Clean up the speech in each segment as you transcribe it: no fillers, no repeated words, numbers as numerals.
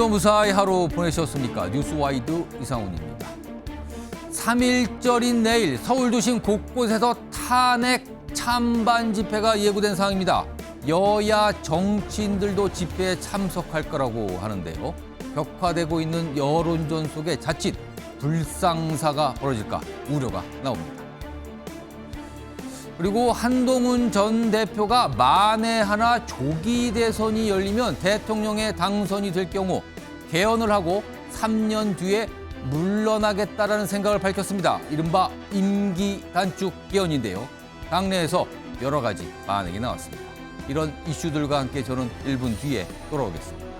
오늘도 무사히 하루 보내셨습니까? 뉴스와이드 이상훈입니다. 3.1절인 내일 서울 도심 곳곳에서 탄핵 찬반 집회가 예고된 상황입니다. 여야 정치인들도 집회에 참석할 거라고 하는데요. 격화되고 있는 여론전 속에 자칫 불상사가 벌어질까 우려가 나옵니다. 그리고 한동훈 전 대표가 만에 하나 조기 대선이 열리면 대통령에 당선이 될 경우 개헌을 하고 3년 뒤에 물러나겠다라는 생각을 밝혔습니다. 이른바 임기 단축 개헌인데요. 당내에서 여러 가지 반응이 나왔습니다. 이런 이슈들과 함께 저는 1분 뒤에 돌아오겠습니다.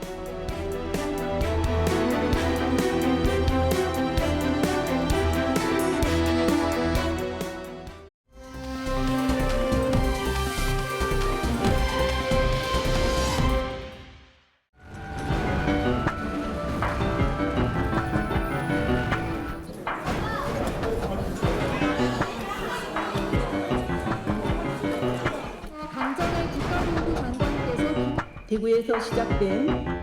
당선의 국가본부 장관께서 대구에서 시작된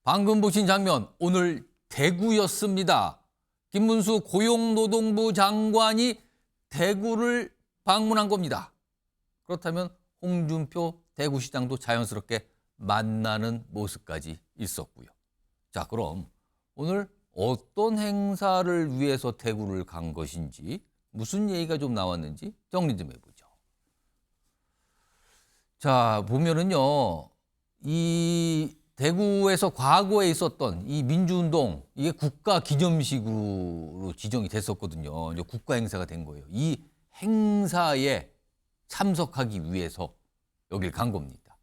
방금 보신 장면, 오늘 대구였습니다. 김문수 고용노동부 장관이 대구를 방문한 겁니다. 그렇다면 홍준표 대구시장도 자연스럽게 만나는 모습까지 있었고요. 자, 그럼 오늘 어떤 행사를 위해서 대구를 간 것인지, 무슨 얘기가 좀 나왔는지 정리 좀 해보죠. 자, 보면은요, 이 대구에서 과거에 있었던 이 민주운동, 이게 국가 기념식으로 지정이 됐었거든요. 이제 국가 행사가 된 거예요. 이 행사에 참석하기 위해서 여길 간 겁니다.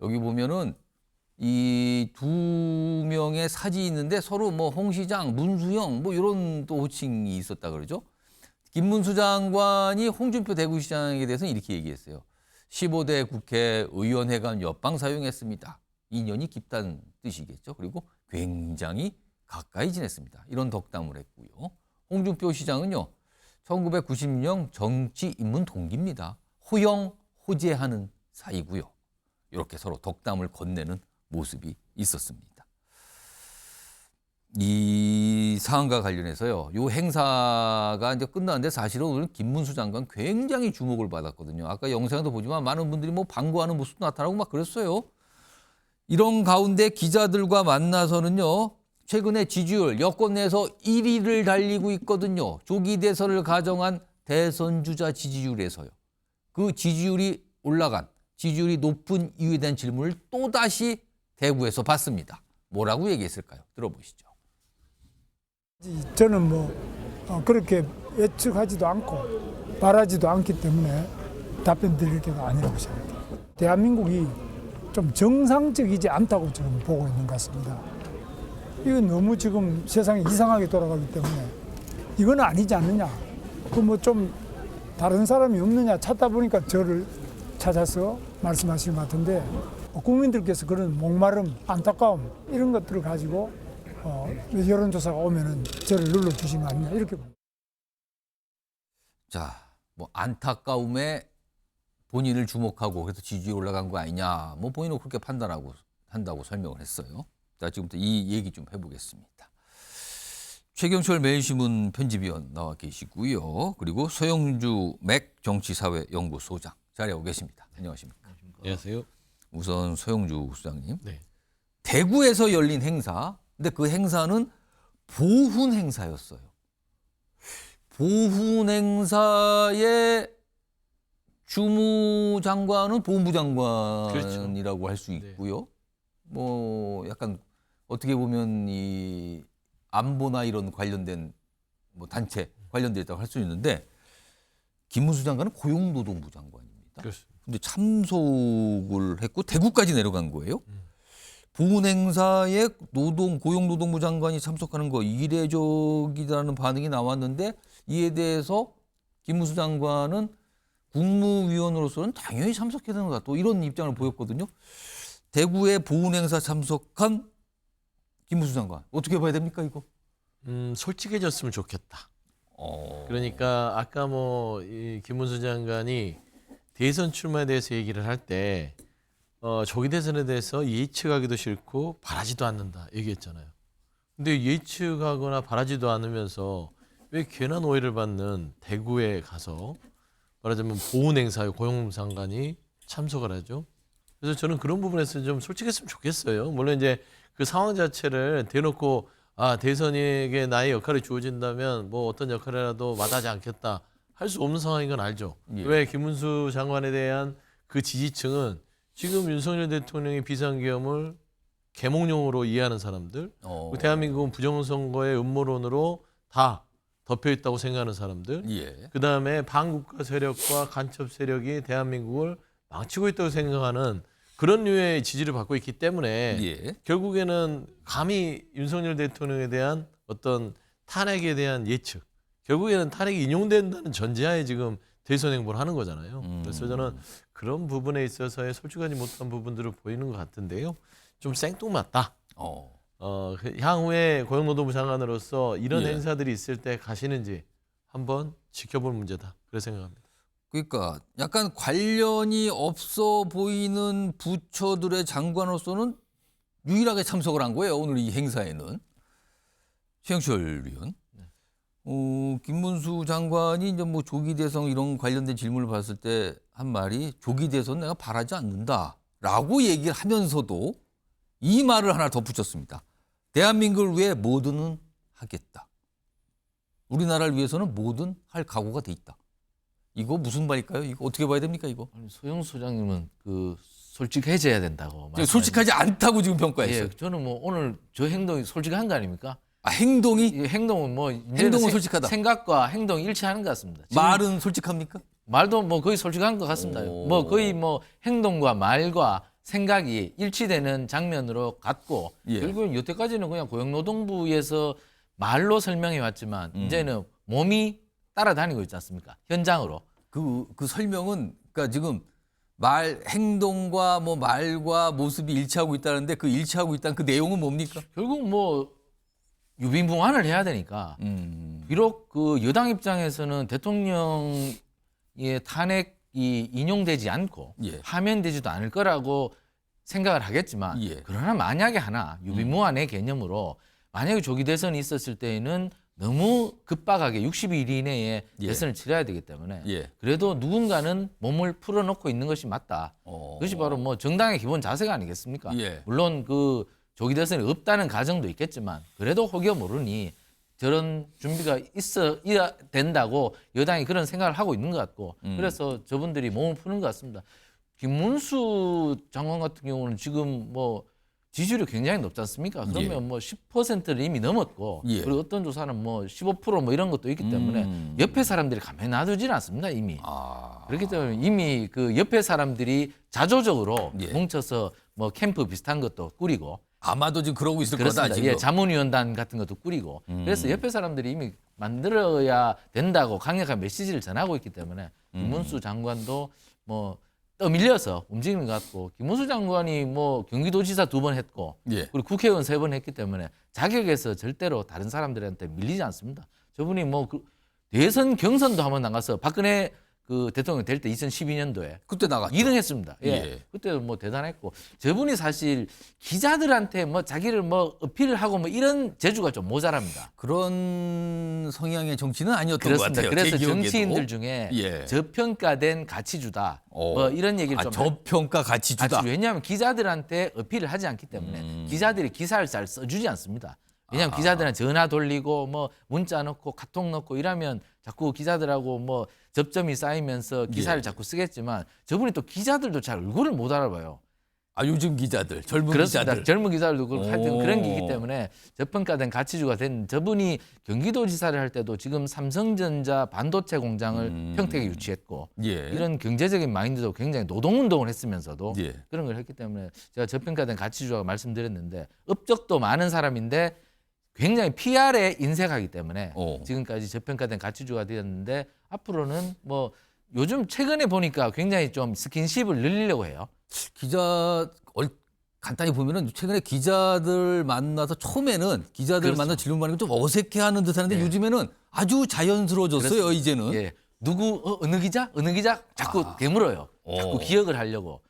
여기 보면은 이 두 명의 사진이 있는데 서로 뭐 홍 시장, 문수영 뭐 이런 또 호칭이 있었다 그러죠. 김문수 장관이 홍준표 대구시장에 대해서는 이렇게 얘기했어요. 15대 국회 의원회관 옆방 사용했습니다. 인연이 깊다는 뜻이겠죠. 그리고 굉장히 가까이 지냈습니다. 이런 덕담을 했고요. 홍준표 시장은요, 1990년 정치 입문 동기입니다. 호영, 호재하는 사이고요. 이렇게 서로 덕담을 건네는 모습이 있었습니다. 이 사안과 관련해서요, 이 행사가 이제 끝났는데 사실은 오늘 김문수 장관 굉장히 주목을 받았거든요. 아까 영상도 보지만 많은 분들이 뭐 반가워하는 모습도 나타나고 막 그랬어요. 이런 가운데 기자들과 만나서는요, 최근에 지지율 여권 내에서 1위를 달리고 있거든요. 조기 대선을 가정한 대선 주자 지지율에서요. 그 지지율이 올라간, 지지율이 높은 이유에 대한 질문을 또다시 대구에서 받습니다. 뭐라고 얘기했을까요? 들어보시죠. 저는 그렇게 예측하지도 않고 바라지도 않기 때문에 답변 드릴 게 아니라고 생각해요. 대한민국이 좀 정상적이지 않다고 지금 보고 있는 것 같습니다. 이건 너무 지금 세상이 이상하게 돌아가기 때문에 이건 아니지 않느냐. 좀 다른 사람이 없느냐 찾다 보니까 저를 찾아서 말씀하신 것 같은데, 국민들께서 그런 목마름, 안타까움 이런 것들을 가지고 여론조사가 오면은 저를 눌러주신 거 아니냐 이렇게 봅니다. 자, 뭐 안타까움에 본인을 주목하고 그래서 지지율이 올라간 거 아니냐, 뭐 본인은 그렇게 판단하고 한다고 설명을 했어요. 자, 지금부터 이 얘기 좀 해보겠습니다. 최경철 매일신문 편집위원 나와 계시고요. 그리고 서영주 맥 정치사회연구소장 자리에 오고 계십니다. 안녕하십니까? 안녕하세요. 우선 서영주 소장님, 네. 대구에서 열린 행사, 근데 그 행사는 보훈 행사였어요. 보훈 행사에 주무장관은 보훈부 장관이라고 할 수 있고요. 뭐 약간 어떻게 보면 이 안보나 이런 관련된 뭐 단체 관련돼 있다고 할 수 있는데, 김문수 장관은 고용노동부 장관입니다. 그렇습니다. 근데 참석을 했고 대구까지 내려간 거예요. 보훈 행사에 고용노동부 장관이 참석하는 거 이례적이라는 반응이 나왔는데, 이에 대해서 김문수 장관은 국무위원으로서는 당연히 참석해야 되는 거다. 또 이런 입장을 보였거든요. 대구의 보훈 행사 참석한 김문수 장관 어떻게 봐야 됩니까 이거? 솔직해졌으면 좋겠다. 그러니까 아까 이 김문수 장관이 대선 출마에 대해서 얘기를 할 때 조기 대선에 대해서 예측하기도 싫고 바라지도 않는다 얘기했잖아요. 근데 예측하거나 바라지도 않으면서 왜 괜한 오해를 받는 대구에 가서 말하자면 보훈 행사에 고용노동부 장관이 참석을 하죠. 그래서 저는 그런 부분에서 좀 솔직했으면 좋겠어요. 물론 이제 그 상황 자체를 대놓고 대선에게 나의 역할이 주어진다면 뭐 어떤 역할이라도 마다하지 않겠다 할 수 없는 상황인 건 알죠. 예. 왜 김문수 장관에 대한 그 지지층은 지금 윤석열 대통령의 비상계엄을 계몽용으로 이해하는 사람들, 대한민국은 부정선거의 음모론으로 다 덮여 있다고 생각하는 사람들, 예. 그 다음에 반국가 세력과 간첩 세력이 대한민국을 망치고 있다고 생각하는 그런 류의 지지를 받고 있기 때문에 예. 결국에는 감히 윤석열 대통령에 대한 어떤 탄핵에 대한 예측, 결국에는 탄핵이 인용된다는 전제하에 지금 대선 행보를 하는 거잖아요. 그래서 저는 그런 부분에 있어서의 솔직하지 못한 부분들을 보이는 것 같은데요. 좀 생뚱맞다. 향후에 고용노동부 장관으로서 이런 예. 행사들이 있을 때 가시는지 한번 지켜볼 문제다. 그렇게 생각합니다. 그러니까 약간 관련이 없어 보이는 부처들의 장관으로서는 유일하게 참석을 한 거예요. 오늘 이 행사에는. 최영철 위원. 김문수 장관이 이제 뭐 조기 대선 이런 관련된 질문을 받았을 때 한 말이 조기 대선 내가 바라지 않는다라고 얘기를 하면서도 이 말을 하나 덧붙였습니다. 대한민국을 위해 뭐든 하겠다. 우리나라를 위해서는 뭐든 할 각오가 돼 있다. 이거 무슨 말일까요? 이거 어떻게 봐야 됩니까, 이거? 아니, 소영수 소장님은 솔직해져야 된다고. 솔직하지 않다고 지금 평가했어요. 예, 저는 뭐 오늘 저 행동이 솔직한 거 아닙니까? 행동이? 이 행동은 행동은 솔직하다. 생각과 행동이 일치하는 것 같습니다. 말은 솔직합니까? 말도 뭐 거의 솔직한 것 같습니다. 거의 행동과 말과 생각이 일치되는 장면으로 갔고 예. 결국은 여태까지는 그냥 고용노동부에서 말로 설명해 왔지만 이제는 몸이 따라다니고 있지 않습니까? 현장으로. 그 설명은 그러니까 지금 행동과 말과 모습이 일치하고 있다는데 그 일치하고 있다는 그 내용은 뭡니까? 결국 유빈붕환을 해야 되니까 비록 그 여당 입장에서는 대통령의 탄핵이 인용되지 않고 예. 하면되지도 않을 거라고 생각을 하겠지만 예. 그러나 만약에 하나 유빈무한의 개념으로 만약에 조기 대선이 있었을 때에는 너무 급박하게 60일 이내에 예. 대선을 치러야 되기 때문에 예. 그래도 누군가는 몸을 풀어놓고 있는 것이 맞다. 그것이 바로 정당의 기본 자세가 아니겠습니까? 예. 물론 그 조기 대선이 없다는 가정도 있겠지만 그래도 혹여 모르니 저런 준비가 있어야 된다고 여당이 그런 생각을 하고 있는 것 같고 그래서 저분들이 몸을 푸는 것 같습니다. 김문수 장관 같은 경우는 지금 지지율이 굉장히 높지 않습니까? 그러면 10%를 이미 넘었고 예. 그리고 어떤 조사는 15% 이런 것도 있기 때문에 옆에 사람들이 가만히 놔두지는 않습니다 이미. 그렇기 때문에 이미 그 옆에 사람들이 자조적으로 예. 뭉쳐서 캠프 비슷한 것도 꾸리고 아마도 지금 그러고 있을 거다 그렇습니다. 지금. 예, 자문위원단 같은 것도 꾸리고 그래서 옆에 사람들이 이미 만들어야 된다고 강력한 메시지를 전하고 있기 때문에 김문수 장관도 떠밀려서 움직이는 것 같고 김문수 장관이 경기도지사 2번 했고 예. 그리고 국회의원 3번 했기 때문에 자격에서 절대로 다른 사람들한테 밀리지 않습니다. 저분이 대선 경선도 한번 나가서 박근혜 그 대통령 될 때 2012년도에 그때 나갔죠. 2등 했습니다. 예. 예. 그때도 대단했고 저분이 사실 기자들한테 자기를 어필을 하고 이런 재주가 좀 모자랍니다. 그런 성향의 정치는 아니었던 그렇습니다. 것 같아요. 그래서 제 기억에도. 정치인들 중에 예. 저평가된 가치주다. 이런 얘기를 좀 저평가 가치주다. 왜냐하면 기자들한테 어필을 하지 않기 때문에 기자들이 기사를 잘 써주지 않습니다. 왜냐하면 기자들은 전화 돌리고 문자 넣고 카톡 넣고 이러면 자꾸 기자들하고 접점이 쌓이면서 기사를 예. 자꾸 쓰겠지만 저분이 또 기자들도 잘 얼굴을 못 알아봐요. 요즘 기자들, 젊은 그렇습니다. 기자들. 젊은 기자들도 그렇고 하여튼 오. 그런 게 있기 때문에 저평가된 가치주가 된 저분이 경기도지사를 할 때도 지금 삼성전자 반도체 공장을 평택에 유치했고 예. 이런 경제적인 마인드도 굉장히 노동운동을 했으면서도 예. 그런 걸 했기 때문에 제가 저평가된 가치주라고 말씀드렸는데 업적도 많은 사람인데 굉장히 PR에 인색하기 때문에 지금까지 저평가된 가치주가 되었는데 앞으로는 요즘 최근에 보니까 굉장히 좀 스킨십을 늘리려고 해요. 간단히 보면은 최근에 기자들 만나서 처음에는 기자들 그렇죠. 만나 질문하는 게 좀 어색해하는 듯하는데 예. 요즘에는 아주 자연스러워졌어요. 그렇습니다. 이제는. 예. 누구 어느 기자? 어느 기자? 자꾸 되물어요. 자꾸 기억을 하려고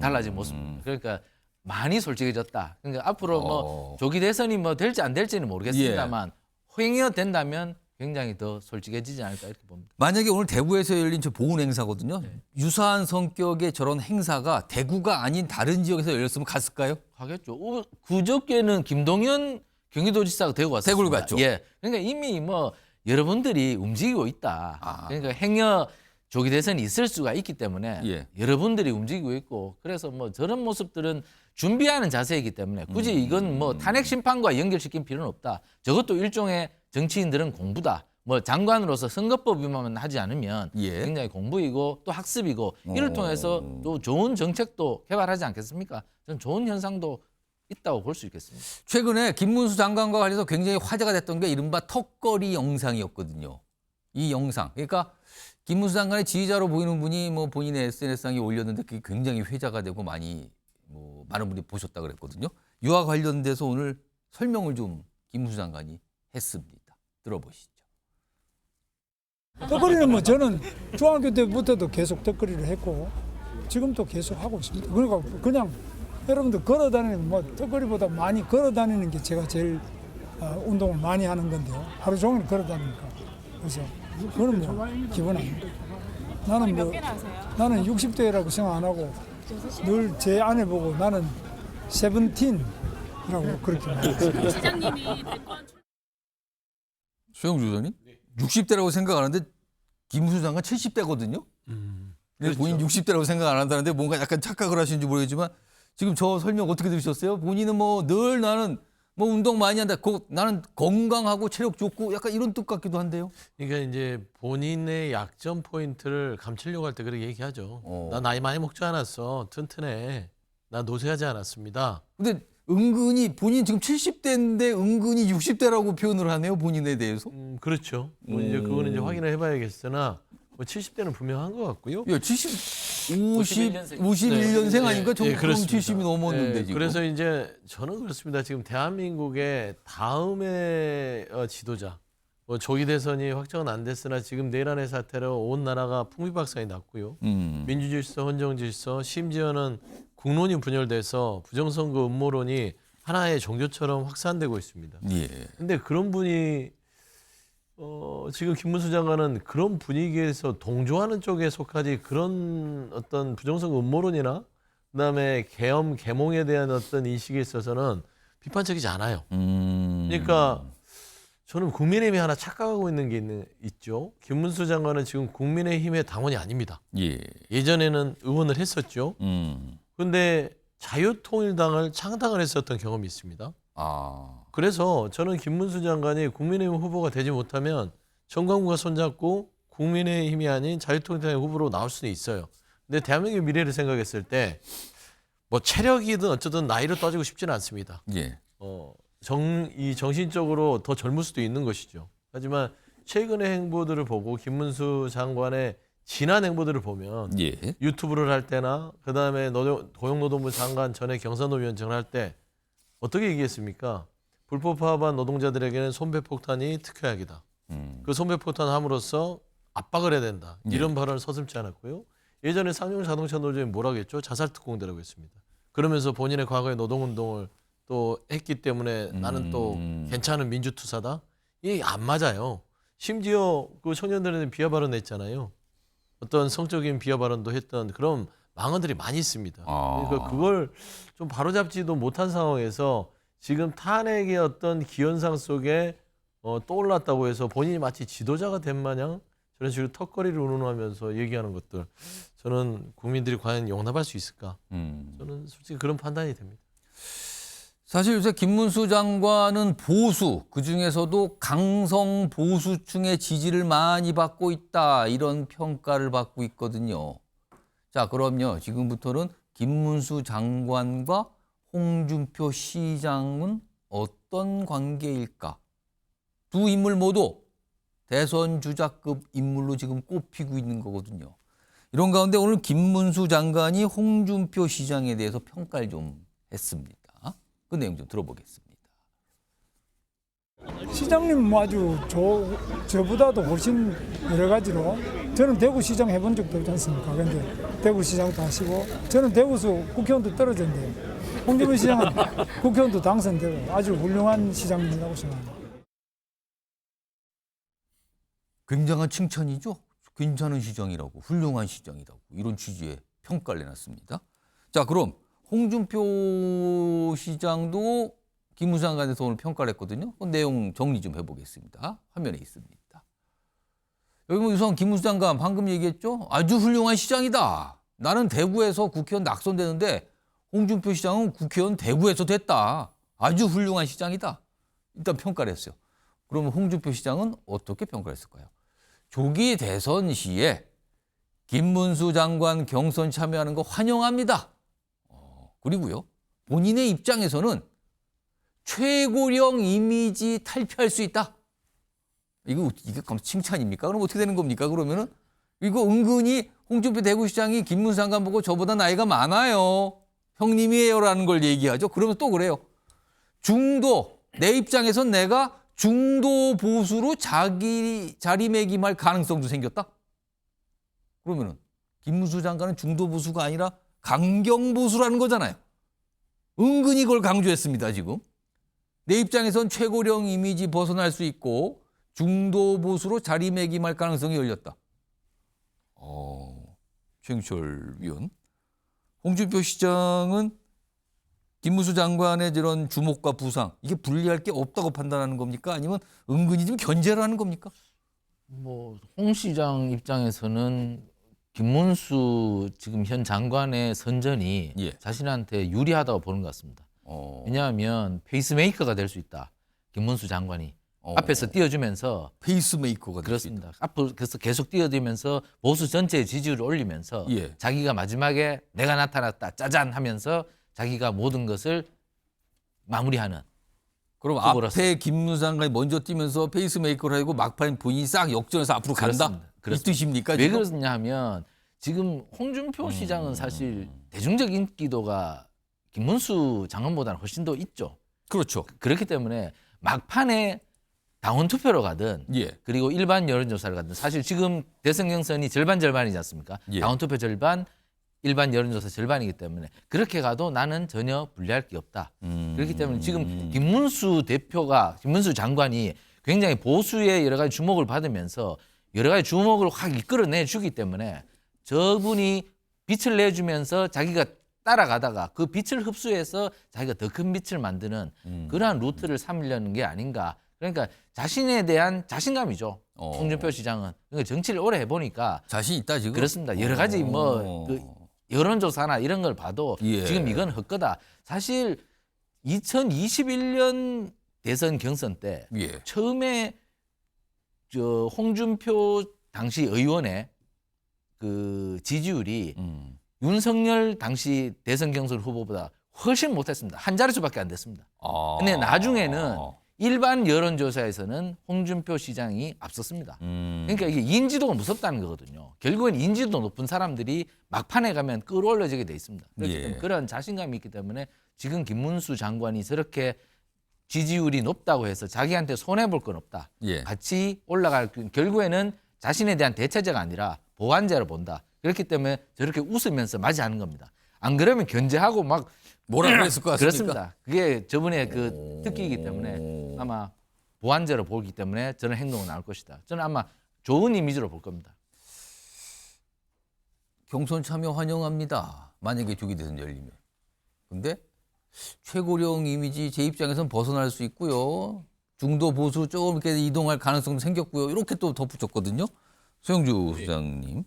달라진 모습. 그러니까 많이 솔직해졌다. 그러니까 앞으로 뭐 조기 대선이 뭐 될지 안 될지는 모르겠습니다만 행여 된다면 굉장히 더 솔직해지지 않을까 이렇게 봅니다. 만약에 오늘 대구에서 열린 저 보훈 행사거든요. 유사한 성격의 저런 행사가 대구가 아닌 다른 지역에서 열렸으면 갔을까요? 하겠죠. 그저께는 김동연 경기도지사가 대구 왔어요. 대구를 갔죠. 예. 그러니까 이미 뭐 여러분들이 움직이고 있다. 그러니까 행여 조기 대선이 있을 수가 있기 때문에 예. 여러분들이 움직이고 있고 그래서 뭐 저런 모습들은 준비하는 자세이기 때문에 굳이 이건 뭐 탄핵 심판과 연결시킬 필요는 없다. 저것도 일종의 정치인들은 공부다. 뭐 장관으로서 선거법 위반만 하지 않으면 예. 굉장히 공부이고 또 학습이고 이를 통해서 또 좋은 정책도 개발하지 않겠습니까? 저는 좋은 현상도 있다고 볼 수 있겠습니다. 최근에 김문수 장관과 관련해서 굉장히 화제가 됐던 게 이른바 턱걸이 영상이었거든요. 이 영상. 그러니까 김문수 장관의 지지자로 보이는 분이 뭐 본인의 SNS상에 올렸는데 그게 굉장히 회자가 되고 많은 분이 보셨다 그랬거든요. 이와 관련돼서 오늘 설명을 좀 김문수 장관이 했습니다. 들어보시죠. 턱걸이는 뭐 저는 중학교 때부터도 계속 턱걸이를 했고 지금도 계속 하고 있습니다. 그러니까 그냥 여러분들 걸어 다니는 뭐 턱걸이보다 많이 걸어 다니는 게 제가 제일 운동을 많이 하는 건데요. 하루 종일 걸어 다니니까. 그래서 그건 뭐 기본 아닙니다. 나는 60대라고 생각 안 하고 늘 제 아내 보고 나는 세븐틴이라고 그렇게 말해요. 시장님이 대권 소영주 의원님 60대라고 생각하는데 김문수 장관 70대거든요. 근데 본인 60대라고 생각 안 한다는데 뭔가 약간 착각을 하시는지 모르겠지만 지금 저 설명 어떻게 들으셨어요? 본인은 뭐 늘 나는 뭐 운동 많이 한다. 나는 건강하고 체력 좋고 약간 이런 뜻 같기도 한데요. 그러니까 이제 본인의 약점 포인트를 감추려고 할 때 그렇게 얘기하죠. 나 나이 많이 먹지 않았어. 튼튼해. 나 노쇠하지 않았습니다. 근데 은근히 본인 지금 70대인데 은근히 60대라고 표현을 하네요. 본인에 대해서. 그렇죠. 뭐 이제 그거는 이제 확인을 해봐야겠으나 뭐 70대는 분명한 것 같고요. 야, 51년생 네. 아닌가? 저 그럼 그렇습니다. 70이 넘었는데 네, 지금. 그래서 이제 저는 그렇습니다. 지금 대한민국의 다음의 지도자, 뭐 조기 대선이 확정은 안 됐으나 지금 내란의 사태로 온 나라가 풍비박산이 났고요. 민주질서, 헌정질서, 심지어는 국론이 분열돼서 부정선거 음모론이 하나의 종교처럼 확산되고 있습니다. 예. 근데 그런 분이 지금 김문수 장관은 그런 분위기에서 동조하는 쪽에 속하지 그런 어떤 부정선거 음모론이나 그다음에 계엄 계몽에 대한 어떤 인식에 있어서는 비판적이지 않아요. 그러니까 저는 국민의힘이 하나 착각하고 있는 게 있죠. 김문수 장관은 지금 국민의힘의 당원이 아닙니다. 예. 예전에는 의원을 했었죠. 그런데 자유통일당을 창당을 했었던 경험이 있습니다. 아. 그래서 저는 김문수 장관이 국민의힘 후보가 되지 못하면 정광훈과 손잡고 국민의힘이 아닌 자유통일당의 후보로 나올 수는 있어요. 근데 대한민국의 미래를 생각했을 때 뭐 체력이든 어쩌든 나이로 따지고 싶지는 않습니다. 예. 이 정신적으로 더 젊을 수도 있는 것이죠. 하지만 최근의 행보들을 보고 김문수 장관의 지난 행보들을 보면 예. 유튜브를 할 때나 그다음에 고용노동부 장관 전에 경산노위원장을 할 때 어떻게 얘기했습니까? 불법 파업한 노동자들에게는 손배폭탄이 특효약이다. 그 손배폭탄 함으로써 압박을 해야 된다. 이런 발언을 서슴지 않았고요. 예전에 쌍용 자동차 노조에 뭐라고 했죠? 자살특공대라고 했습니다. 그러면서 본인의 과거의 노동운동을 또 했기 때문에 나는 또 괜찮은 민주투사다? 이게 안 맞아요. 심지어 그 청년들한테 비하 발언했잖아요. 어떤 성적인 비하 발언도 했던 그런 망언들이 많이 있습니다. 그러니까 그걸 좀 바로잡지도 못한 상황에서 지금 탄핵의 어떤 기현상 속에 떠올랐다고 해서 본인이 마치 지도자가 된 마냥 저런 식으로 턱걸이를 운운하면서 얘기하는 것들 저는 국민들이 과연 용납할 수 있을까? 저는 솔직히 그런 판단이 됩니다. 사실 요새 김문수 장관은 보수, 그중에서도 강성 보수층의 지지를 많이 받고 있다. 이런 평가를 받고 있거든요. 자, 그럼요. 지금부터는 김문수 장관과 홍준표 시장은 어떤 관계일까? 두 인물 모두 대선 주자급 인물로 지금 꼽히고 있는 거거든요. 이런 가운데 오늘 김문수 장관이 홍준표 시장에 대해서 평가를 좀 했습니다. 그 내용 좀 들어보겠습니다. 시장님 뭐 아주 저보다도 훨씬 여러 가지로 저는 대구시장 해본 적도 없지 않습니까? 그런데 대구시장도 하시고 저는 대구에서 국회의원도 떨어졌는데 홍준표 시장은 국회의원도 당선되고 아주 훌륭한 시장님이라고 생각합니다. 굉장한 칭찬이죠. 괜찮은 시장이라고, 훌륭한 시장이라고 이런 취지의 평가를 내놨습니다. 자, 그럼 홍준표 시장도 김문수 장관에서 오늘 평가를 했거든요. 그 내용 정리 좀 해보겠습니다. 화면에 있습니다. 여기 뭐 우선 김문수 장관 방금 얘기했죠. 아주 훌륭한 시장이다. 나는 대구에서 국회의원 낙선되는데 홍준표 시장은 국회의원 대구에서 됐다. 아주 훌륭한 시장이다. 일단 평가를 했어요. 그러면 홍준표 시장은 어떻게 평가를 했을까요? 조기 대선 시에 김문수 장관 경선 참여하는 거 환영합니다. 그리고요, 본인의 입장에서는 최고령 이미지 탈피할 수 있다. 이게 칭찬입니까? 그럼 어떻게 되는 겁니까? 그러면은 이거 은근히 홍준표 대구시장이 김문수 장관 보고 저보다 나이가 많아요. 형님이에요라는 걸 얘기하죠. 그러면 또 그래요. 중도, 내 입장에선 내가 중도 보수로 자기 자리매김할 가능성도 생겼다. 그러면은 김문수 장관은 중도 보수가 아니라 강경 보수라는 거잖아요. 은근히 그걸 강조했습니다, 지금. 내 입장에선 최고령 이미지 벗어날 수 있고 중도 보수로 자리매김할 가능성이 열렸다. 최영철 위원. 홍준표 시장은 김문수 장관의 이런 주목과 부상, 이게 분리할 게 없다고 판단하는 겁니까? 아니면 은근히 좀 견제를 하는 겁니까? 뭐 홍 시장 입장에서는 김문수 지금 현 장관의 선전이 예. 자신한테 유리하다고 보는 것 같습니다. 왜냐하면 페이스메이커가 될 수 있다. 김문수 장관이 앞에서 띄워주면서 페이스메이커가 될 수 있다. 그렇습니다. 앞으로 그래서 계속 띄워주면서 보수 전체의 지지율을 올리면서 예. 자기가 마지막에 내가 나타났다 짜잔 하면서 자기가 모든 것을 마무리하는. 그럼 후보로서. 앞에 김문수 장관이 먼저 뛰면서 페이스메이커를 하고 막판 본인이 싹 역전해서 앞으로 간다? 그렇습니다. 이 뜻입니까? 왜 지금? 그러냐 하면 지금 홍준표 시장은 사실 대중적 인기도가 김문수 장관보다는 훨씬 더 있죠. 그렇죠. 그렇기 때문에 막판에 당원 투표로 가든 예. 그리고 일반 여론조사를 가든 사실 지금 대선 경선이 절반이지 않습니까? 예. 당원 투표 절반, 일반 여론조사 절반이기 때문에 그렇게 가도 나는 전혀 불리할 게 없다. 그렇기 때문에 지금 김문수 장관이 굉장히 보수의 여러 가지 주목을 받으면서 여러 가지 주목을 확 이끌어내 주기 때문에 저분이 빛을 내주면서 자기가 따라가다가 그 빛을 흡수해서 자기가 더 큰 빛을 만드는 그러한 루트를 삼으려는 게 아닌가. 그러니까 자신에 대한 자신감이죠. 홍준표 시장은. 그러니까 정치를 오래 해보니까 자신 있다 지금? 그렇습니다. 여러 가지 그 여론조사나 이런 걸 봐도 예. 지금 이건 헛거다. 사실 2021년 대선 경선 때 예. 처음에 저 홍준표 당시 의원의 그 지지율이 윤석열 당시 대선 경선 후보보다 훨씬 못했습니다. 한 자릿수밖에 안 됐습니다. 근데 나중에는 일반 여론조사에서는 홍준표 시장이 앞섰습니다. 그러니까 이게 인지도가 무섭다는 거거든요. 결국엔 인지도 높은 사람들이 막판에 가면 끌어올려지게 돼 있습니다. 그렇기 예. 때문에 그런 자신감이 있기 때문에 지금 김문수 장관이 저렇게 지지율이 높다고 해서 자기한테 손해볼 건 없다. 예. 같이 올라갈 결국에는 자신에 대한 대체제가 아니라 보완제로 본다. 그렇기 때문에 저렇게 웃으면서 맞이하는 겁니다. 안 그러면 견제하고 막 뭐라고 했을 것 같습니까? 그렇습니다. 그게 저분의 그 특기이기 때문에 아마 보완제로 보기 때문에 저는 행동을 나올 것이다. 저는 아마 좋은 이미지로 볼 겁니다. 경선 참여 환영합니다. 만약에 조기 대선 열리면. 근데 최고령 이미지 제 입장에선 벗어날 수 있고요. 중도 보수 조금 이렇게 이동할 가능성도 생겼고요. 이렇게 또 덧붙였거든요. 소영주 소장님.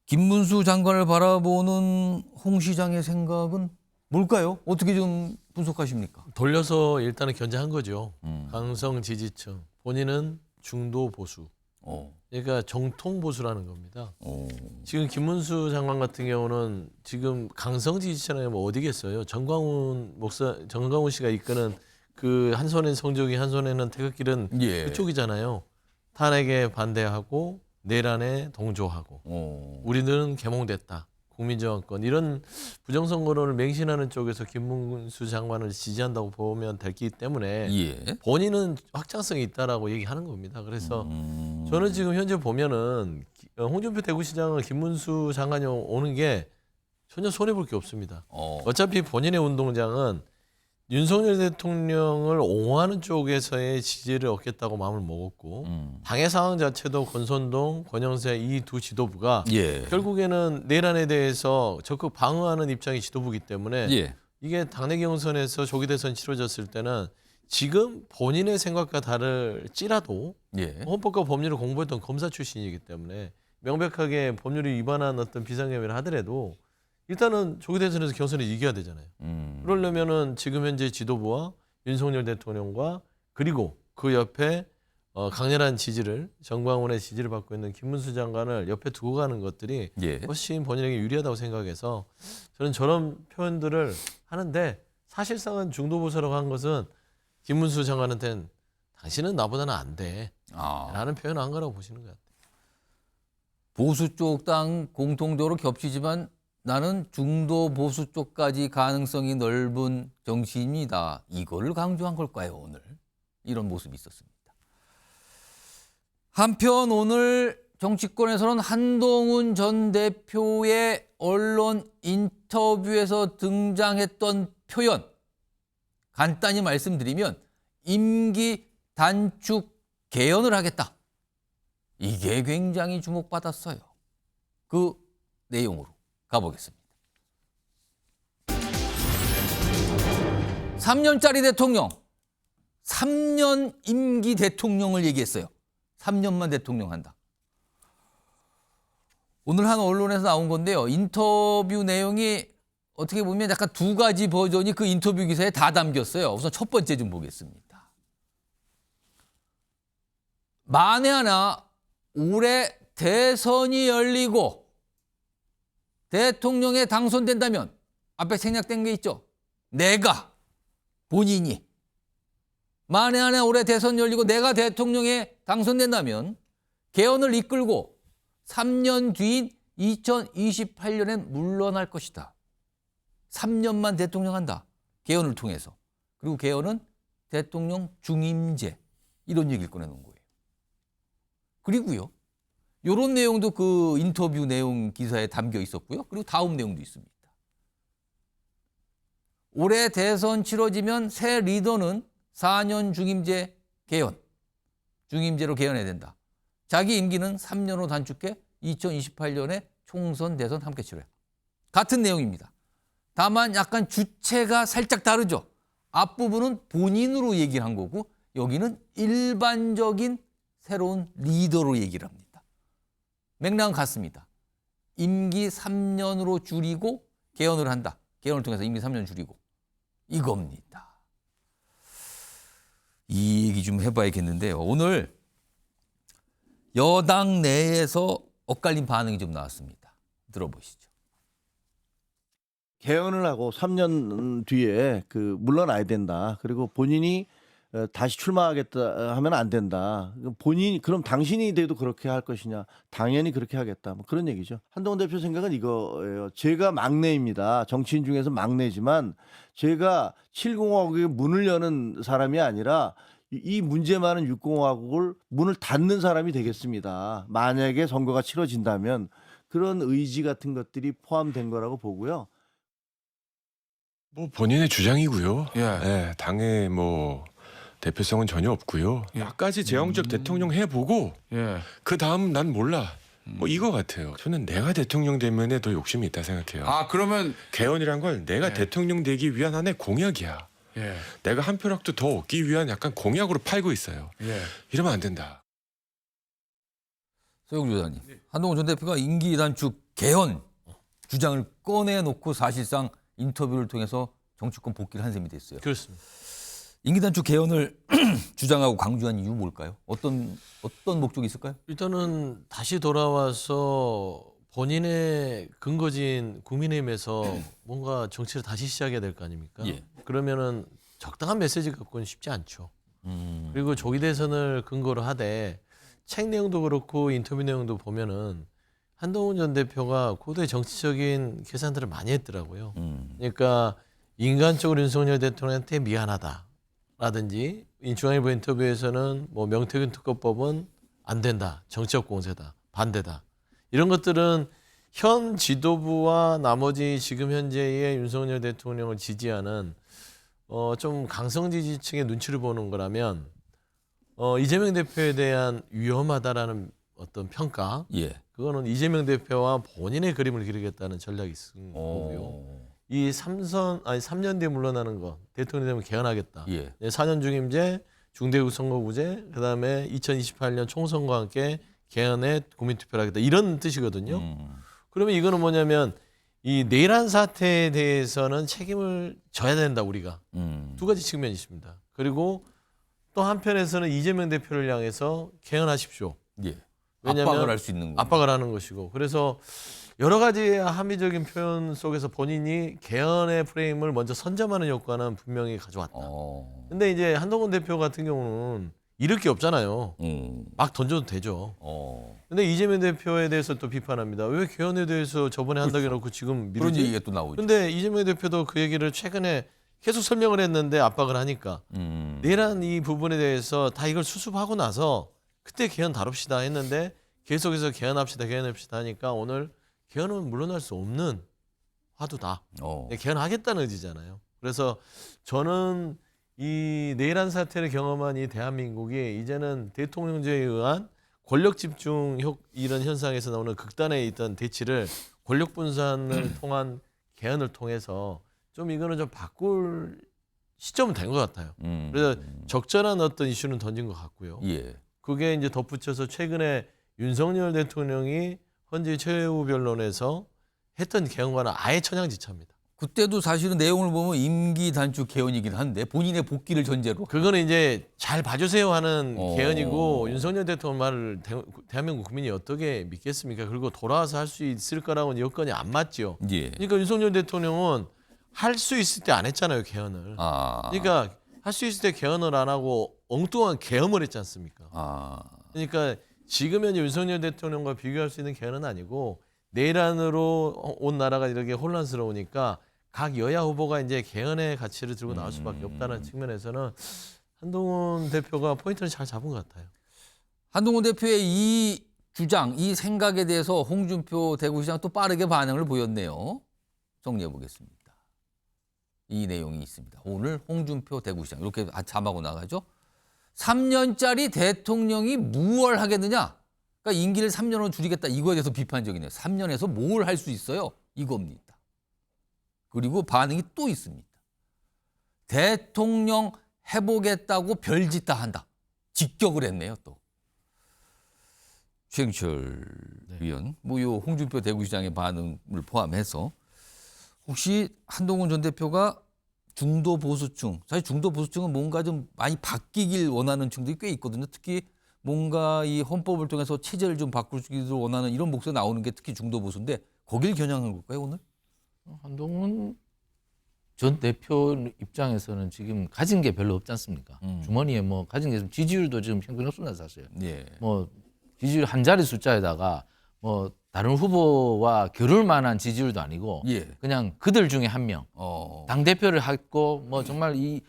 김문수 장관을 바라보는 홍 시장의 생각은 뭘까요? 어떻게 좀 분석하십니까? 돌려서 일단은 견제한 거죠. 강성 지지층. 본인은 중도 보수. 그러니까 정통 보수라는 겁니다. 지금 김문수 장관 같은 경우는 지금 강성 지지층이 뭐 어디겠어요? 정광훈 씨가 이끄는 그 한 손엔 성적이 한 손에는 태극기는 예. 그쪽이잖아요. 탄핵에 반대하고 내란에 동조하고 우리는 개몽됐다. 국민정권 이런 부정선거론을 맹신하는 쪽에서 김문수 장관을 지지한다고 보면 되기 때문에 예. 본인은 확장성이 있다라고 얘기하는 겁니다. 그래서 저는 지금 현재 보면은 홍준표 대구시장은 김문수 장관이 오는 게 전혀 손해볼 게 없습니다. 어차피 본인의 운동장은 윤석열 대통령을 옹호하는 쪽에서의 지지를 얻겠다고 마음을 먹었고 당의 상황 자체도 권선동, 권영세 이 두 지도부가 예. 결국에는 내란에 대해서 적극 방어하는 입장이 지도부기 때문에 예. 이게 당내 경선에서 조기 대선 치러졌을 때는 지금 본인의 생각과 다를지라도 예. 헌법과 법률을 공부했던 검사 출신이기 때문에 명백하게 법률을 위반한 어떤 비상행위를 하더라도 일단은 조기 대선에서 경선을 이겨야 되잖아요. 그러려면은 지금 현재 지도부와 윤석열 대통령과 그리고 그 옆에 강렬한 지지를 정광훈의 지지를 받고 있는 김문수 장관을 옆에 두고 가는 것들이 예. 훨씬 본인에게 유리하다고 생각해서 저는 저런 표현들을 하는데 사실상은 중도보수라고 한 것은 김문수 장관한테는 당신은 나보다는 안 돼. 라는 표현을 한 거라고 보시는 것 같아요. 보수 쪽 당 공통적으로 겹치지만 나는 중도 보수 쪽까지 가능성이 넓은 정치인이다. 이걸 강조한 걸까요, 오늘? 이런 모습이 있었습니다. 한편 오늘 정치권에서는 한동훈 전 대표의 언론 인터뷰에서 등장했던 표현, 간단히 말씀드리면 임기 단축 개헌을 하겠다. 이게 굉장히 주목받았어요. 그 내용으로 가보겠습니다. 3년짜리 대통령, 3년 임기 대통령을 얘기했어요. 3년만 대통령 한다. 오늘 한 언론에서 나온 건데요. 인터뷰 내용이 어떻게 보면 약간 두 가지 버전이 그 인터뷰 기사에 다 담겼어요. 우선 첫 번째 좀 보겠습니다. 만에 하나 올해 대선이 열리고 대통령에 당선된다면 앞에 생략된 게 있죠. 내가 본인이 만에 하나 올해 대선 열리고 내가 대통령에 당선된다면 개헌을 이끌고 3년 뒤인 2028년엔 물러날 것이다. 3년만 대통령 한다. 개헌을 통해서. 그리고 개헌은 대통령 중임제. 이런 얘기를 꺼내놓은 거예요. 그리고요. 이런 내용도 그 인터뷰 내용 기사에 담겨 있었고요. 그리고 다음 내용도 있습니다. 올해 대선 치러지면 새 리더는 4년 중임제 개헌, 중임제로 개헌해야 된다. 자기 임기는 3년으로 단축해 2028년에 총선, 대선 함께 치러야. 같은 내용입니다. 다만 약간 주체가 살짝 다르죠. 앞부분은 본인으로 얘기를 한 거고 여기는 일반적인 새로운 리더로 얘기를 합니다. 맥락은 같습니다. 임기 3년으로 줄이고 개헌을 한다. 개헌을 통해서 임기 3년 줄이고. 이겁니다. 이 얘기 좀 해봐야겠는데요. 오늘 여당 내에서 엇갈린 반응이 좀 나왔습니다. 들어보시죠. 개헌을 하고 3년 뒤에 물러나야 된다. 그리고 본인이 다시 출마하겠다 하면 안 된다. 본인이 그럼 당신이 돼도 그렇게 할 것이냐? 당연히 그렇게 하겠다. 뭐 그런 얘기죠. 한동훈 대표 생각은 이거예요. 제가 막내입니다. 정치인 중에서 막내지만 제가 7공화국의 문을 여는 사람이 아니라 이 문제 많은 6공화국을 문을 닫는 사람이 되겠습니다. 만약에 선거가 치러진다면 그런 의지 같은 것들이 포함된 거라고 보고요. 뭐 본인의 주장이고요. 예. 예, 당의 뭐 대표성은 전혀 없고요. 예. 끝까지 제왕적 대통령 해보고 예. 그 다음 난 몰라. 뭐 이거 같아요. 저는 내가 대통령 되면에 더 욕심이 있다 생각해요. 아 그러면 개헌이란 걸 내가 예. 대통령 되기 위한 하나의 공약이야. 예. 내가 한 표락도 더 얻기 위한 약간 공약으로 팔고 있어요. 예. 이러면 안 된다. 소영 조사님, 한동훈 전 대표가 임기 단축 개헌 주장을 꺼내놓고 사실상 인터뷰를 통해서 정치권 복귀를 한 셈이 됐어요. 그렇습니다. 임기 단축 개헌을 주장하고 강조한 이유 뭘까요? 어떤 목적이 있을까요? 일단은 다시 돌아와서 본인의 근거진 국민의힘에서 뭔가 정치를 다시 시작해야 될 거 아닙니까? 예. 그러면은 적당한 메시지 갖고는 쉽지 않죠. 그리고 조기 대선을 근거로 하되 책 내용도 그렇고 인터뷰 내용도 보면은 한동훈 전 대표가 고도의 정치적인 계산들을 많이 했더라고요. 그러니까 인간적으로 윤석열 대통령한테 미안하다라든지 중앙일보 인터뷰에서는 뭐 명태균 특검법은 안 된다, 정치적 공세다, 반대다. 이런 것들은 현 지도부와 나머지 지금 현재의 윤석열 대통령을 지지하는 좀 강성 지지층의 눈치를 보는 거라면 이재명 대표에 대한 위험하다라는 어떤 평가, 예. 그거는 이재명 대표와 본인의 그림을 그리겠다는 전략이 있은 거고요. 이 3년 뒤에 물러나는 거, 대통령 되면 개헌하겠다. 예. 4년 중임제, 중대국 선거구제, 그다음에 2028년 총선과 함께 개헌에 국민투표를 하겠다. 이런 뜻이거든요. 그러면 이거는 뭐냐면 이 내란 사태에 대해서는 책임을 져야 된다, 우리가. 두 가지 측면이 있습니다. 그리고 또 한편에서는 이재명 대표를 향해서 개헌하십시오. 예. 왜냐하면 압박을 할 수 있는 거. 압박을 하는 것이고, 그래서 여러 가지 함의적인 표현 속에서 본인이 개헌의 프레임을 먼저 선점하는 효과는 분명히 가져왔다. 근데 이제 한동훈 대표 같은 경우는 잃을 게 없잖아요. 막 던져도 되죠. 근데 이재명 대표에 대해서 또 비판합니다. 왜 개헌에 대해서 저번에 한다고 해놓고 지금 그런 미루지? 얘기가 또 나오죠. 근데 이재명 대표도 그 얘기를 최근에 계속 설명을 했는데 압박을 하니까 내란 이 부분에 대해서 다 이걸 수습하고 나서 그때 개헌 다룹시다 했는데 계속해서 개헌합시다 하니까 오늘 개헌은 물러날 수 없는 화두다. 개헌하겠다는 의지잖아요. 그래서 저는 이 내란 사태를 경험한 이 대한민국이 이제는 대통령제에 의한 권력 집중 이런 현상에서 나오는 극단에 있던 대치를 권력 분산을 통한 개헌을 통해서 좀 이거는 좀 바꿀 시점은 된 것 같아요. 그래서 적절한 어떤 이슈는 던진 것 같고요. 예. 그게 이제 덧붙여서 최근에 윤석열 대통령이 헌재 최후 변론에서 했던 개헌과는 아예 천양지차입니다. 그때도 사실은 내용을 보면 임기 단축 개헌이긴 한데 본인의 복귀를 전제로. 그거는 이제 잘 봐주세요 하는 개헌이고 윤석열 대통령 말을 대한민국 국민이 어떻게 믿겠습니까? 그리고 돌아와서 할 수 있을 거라고는 여건이 안 맞죠. 예. 그러니까 윤석열 대통령은 할 수 있을 때 안 했잖아요, 개헌을. 그러니까 할 수 있을 때 개헌을 안 하고 엉뚱한 계엄을 했지 않습니까? 그러니까 지금 현재 윤석열 대통령과 비교할 수 있는 개헌은 아니고 내란으로 온 나라가 이렇게 혼란스러우니까 각 여야 후보가 이제 개헌의 가치를 들고 나올 수밖에 없다는 측면에서는 한동훈 대표가 포인트를 잘 잡은 것 같아요. 한동훈 대표의 이 주장, 이 생각에 대해서 홍준표 대구시장 또 빠르게 반응을 보였네요. 정리해 보겠습니다. 이 내용이 있습니다. 오늘 홍준표 대구시장 이렇게 자막으로 나가죠. 3년짜리 대통령이 무얼 하겠느냐? 그러니까 임기를 3년으로 줄이겠다. 이거에 대해서 비판적이네요. 3년에서 뭘 할 수 있어요? 이겁니다. 그리고 반응이 또 있습니다. 대통령 해보겠다고 별짓 다 한다. 직격을 했네요, 또. 최영철 위원, 요 홍준표 대구시장의 반응을 포함해서 혹시 한동훈 전 대표가 중도 보수층, 사실 중도 보수층은 뭔가 좀 많이 바뀌길 원하는 층들이 꽤 있거든요. 특히 뭔가 이 헌법을 통해서 체제를 좀 바꾸기를 원하는 이런 목소리 나오는 게 특히 중도 보수인데 거길 겨냥한 걸까요, 오늘? 한동훈 전 대표 입장에서는 지금 가진 게 별로 없지 않습니까? 주머니에 뭐 가진 게 지지율도 지금 형편없습니다, 사실. 예. 뭐 지지율 한 자리 숫자에다가 뭐 다른 후보와 겨룰 만한 지지율도 아니고 예. 그냥 그들 중에 한 명. 당 대표를 했고 뭐 정말 이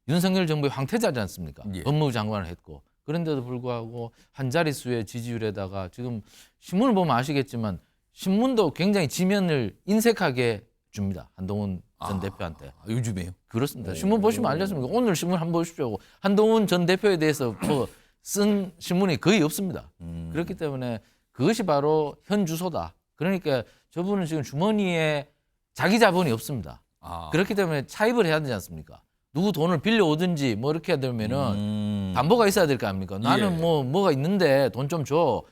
윤석열 정부의 황태자지 않습니까? 예. 법무부 장관을 했고 그런데도 불구하고 한 자릿수의 지지율에다가 지금 신문을 보면 아시겠지만 신문도 굉장히 지면을 인색하게 줍니다. 한동훈 전 대표한테. 요즘에요? 그렇습니다. 신문 보시면 알겠습니까? 오늘 신문 한번 보십시오. 한동훈 전 대표에 대해서 뭐 쓴 신문이 거의 없습니다. 그렇기 때문에 그것이 바로 현 주소다. 그러니까 저분은 지금 주머니에 자기 자본이 없습니다. 그렇기 때문에 차입을 해야 되지 않습니까? 누구 돈을 빌려오든지 뭐 이렇게 되면은 담보가 있어야 될 거 아닙니까? 나는 뭐가 있는데 돈 좀 줘.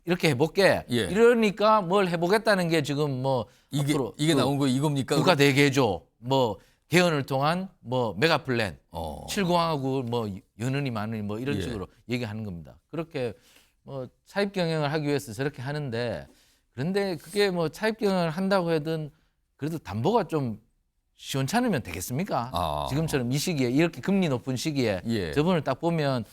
이렇게 해볼게. 예. 이러니까 뭘 해보겠다는 게 지금 뭐 이게 앞으로 나온 거 이겁니까? 국가 대개조 뭐 개헌을 통한 뭐 메가 플랜 7공하고 뭐 연은이 많으니 뭐 이런 예. 식으로 얘기하는 겁니다. 그렇게 뭐 차입 경영을 하기 위해서 저렇게 하는데 그런데 그게 뭐 차입 경영을 한다고 해든 그래도 담보가 좀 시원찮으면 되겠습니까? 지금처럼 이 시기에 이렇게 금리 높은 시기에 예. 저분을 딱 보면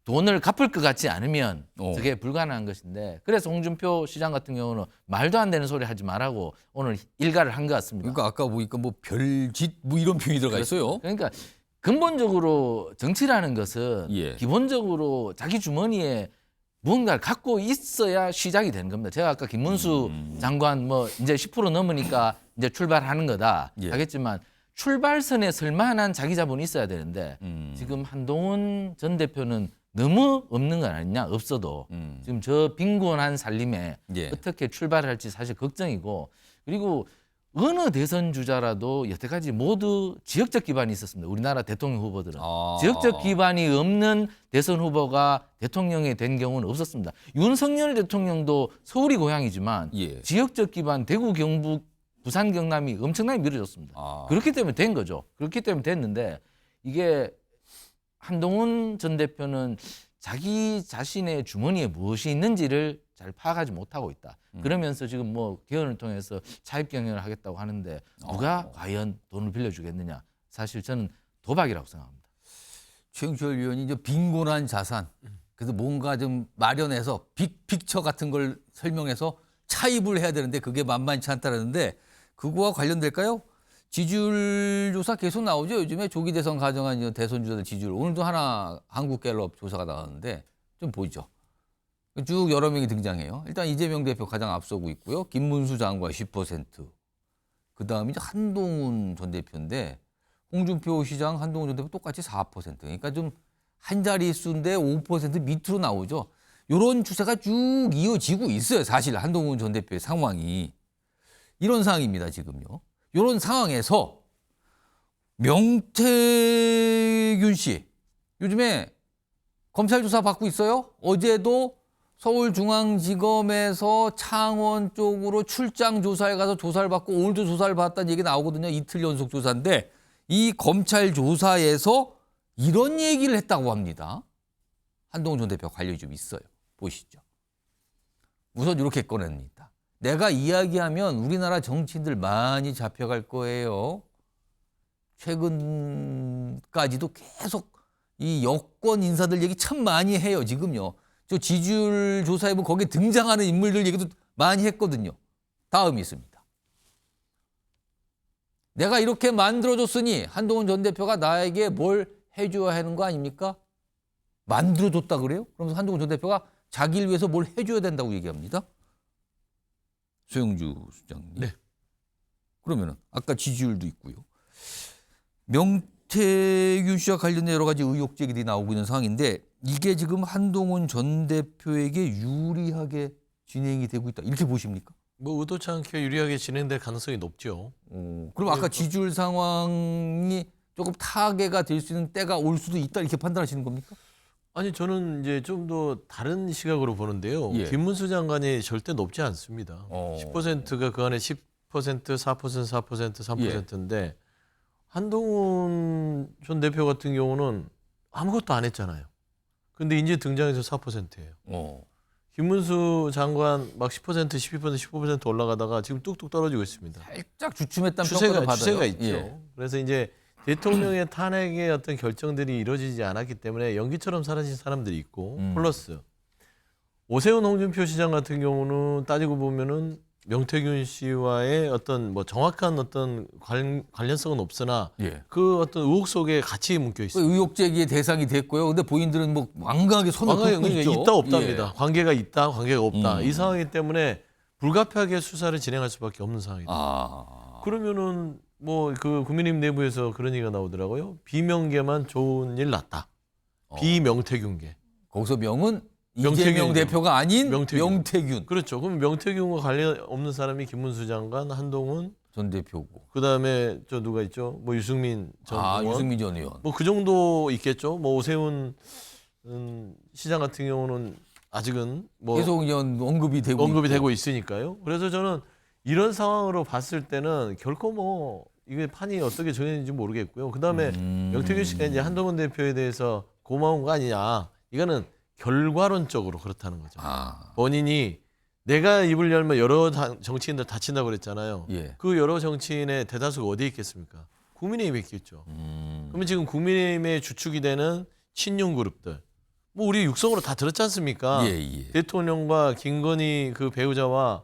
돈을 갚을 것 같지 않으면 어. 저게 불가능한 것인데 그래서 홍준표 시장 같은 경우는 말도 안 되는 소리 하지 말라고 오늘 일가를 한 것 같습니다. 그러니까 아까 보니까 뭐 별짓 뭐 이런 표현이 들어가 있어요. 그러니까 근본적으로 정치라는 것은 예. 기본적으로 자기 주머니에 무언가를 갖고 있어야 시작이 되는 겁니다. 제가 아까 김문수 장관 뭐 이제 10% 넘으니까 이제 출발하는 거다 예. 하겠지만 출발선에 설만한 자기 자본이 있어야 되는데 지금 한동훈 전 대표는 너무 없는 건 아니냐 없어도 지금 저 빈곤한 살림에 예. 어떻게 출발할지 사실 걱정이고 그리고 어느 대선 주자라도 여태까지 모두 지역적 기반이 있었습니다. 우리나라 대통령 후보들은 아. 지역적 기반이 없는 대선 후보가 대통령이 된 경우는 없었습니다. 윤석열 대통령도 서울이 고향이지만 예. 지역적 기반 대구, 경북, 부산, 경남이 엄청나게 밀어졌습니다. 아. 그렇기 때문에 된 거죠. 그렇기 때문에 됐는데 이게 한동훈 전 대표는 자기 자신의 주머니에 무엇이 있는지를 잘 파악하지 못하고 있다. 그러면서 지금 뭐 개헌을 통해서 차입 경영을 하겠다고 하는데 누가 과연 돈을 빌려주겠느냐. 사실 저는 도박이라고 생각합니다. 최영철 위원이 이제 빈곤한 자산, 그래서 뭔가 좀 마련해서 빅픽처 같은 걸 설명해서 차입을 해야 되는데 그게 만만치 않다는데 그거와 관련될까요? 지지율 조사 계속 나오죠. 요즘에 조기 대선 가정한 이제 대선 주자들 지지율. 오늘도 하나 한국갤럽 조사가 나왔는데 좀 보이죠. 쭉 여러 명이 등장해요. 일단 이재명 대표 가장 앞서고 있고요. 김문수 장관 10%. 그다음에 이제 한동훈 전 대표인데 홍준표 시장, 한동훈 전 대표 똑같이 4%. 그러니까 좀 한 자릿수인데 5% 밑으로 나오죠. 이런 추세가 쭉 이어지고 있어요. 사실 한동훈 전 대표의 상황이. 이런 상황입니다. 지금요. 이런 상황에서 명태균 씨 요즘에 검찰 조사 받고 있어요. 어제도 서울중앙지검에서 창원 쪽으로 출장 조사에 가서 조사를 받고 오늘도 조사를 받았다는 얘기 나오거든요. 이틀 연속 조사인데 이 검찰 조사에서 이런 얘기를 했다고 합니다. 한동훈 전 대표 관련이 좀 있어요. 보시죠. 우선 이렇게 꺼냅니다. 내가 이야기하면 우리나라 정치인들 많이 잡혀갈 거예요. 최근까지도 계속 이 여권 인사들 얘기 참 많이 해요. 지금요. 저 지지율 조사에 보면 거기에 등장하는 인물들 얘기도 많이 했거든요. 다음이 있습니다. 내가 이렇게 만들어줬으니 한동훈 전 대표가 나에게 뭘 해줘야 하는 거 아닙니까? 만들어줬다 그래요? 그러면서 한동훈 전 대표가 자기를 위해서 뭘 해줘야 된다고 얘기합니다. 소영주 수장님. 네. 그러면은 아까 지지율도 있고요. 명태균 씨와 관련된 여러 가지 의혹 제기들이 나오고 있는 상황인데 이게 지금 한동훈 전 대표에게 유리하게 진행이 되고 있다. 이렇게 보십니까? 뭐 의도치 않게 유리하게 진행될 가능성이 높죠. 그럼 아까 지지율 상황이 조금 타개가 될 수 있는 때가 올 수도 있다 이렇게 판단하시는 겁니까? 아니 저는 이제 좀 더 다른 시각으로 보는데요. 예. 김문수 장관이 절대 높지 않습니다. 어. 10%가 그 안에 10%, 4%, 3%인데 한동훈 전 대표 같은 경우는 아무것도 안 했잖아요. 근데 이제 등장해서 4%예요. 김문수 장관 막 10%, 12%, 15% 올라가다가 지금 뚝뚝 떨어지고 있습니다. 살짝 주춤했다는 평가를 받아요. 추세가 있죠. 예. 그래서 이제 대통령의 탄핵의 어떤 결정들이 이루어지지 않았기 때문에 연기처럼 사라진 사람들이 있고 플러스 오세훈 홍준표 시장 같은 경우는 따지고 보면은 명태균 씨와의 어떤 뭐 정확한 어떤 관련성은 없으나 예. 그 어떤 의혹 속에 같이 묶여 있습니다. 의혹 제기의 대상이 됐고요. 근데 본인들은 뭐 완강하게 손을 뻗고 있죠. 있다 없답니다. 예. 관계가 있다, 관계가 없다. 이 상황이기 때문에 불가피하게 수사를 진행할 수밖에 없는 상황입니다. 그러면은 뭐 그 국민의힘 내부에서 그런 얘기가 나오더라고요. 비명계만 좋은 일 났다. 비명태균계. 거기서 명은 명태균이죠. 이재명 대표가 아닌 명태균 그렇죠. 그럼 명태균과 관련 없는 사람이 김문수 장관, 한동훈 전 대표고. 그다음에 저 누가 있죠? 뭐 유승민 전 의원. 유승민 전 의원. 뭐 그 정도 있겠죠. 뭐 오세훈 시장 같은 경우는 아직은 뭐 계속 언급이 되고 되고 있으니까요. 그래서 저는 이런 상황으로 봤을 때는 결코 뭐 이게 판이 어떻게 정해지는지 모르겠고요. 그다음에 명태균 씨가 이제 한동훈 대표에 대해서 고마운 거 아니냐. 이거는 결과론적으로 그렇다는 거죠. 본인이 내가 입을 열면 여러 정치인들 다친다고 그랬잖아요. 예. 그 여러 정치인의 대다수가 어디에 있겠습니까? 국민의힘에 있겠죠. 그러면 지금 국민의힘의 주축이 되는 친윤 그룹들 뭐 우리 육성으로 다 들었지 않습니까? 예. 대통령과 김건희 그 배우자와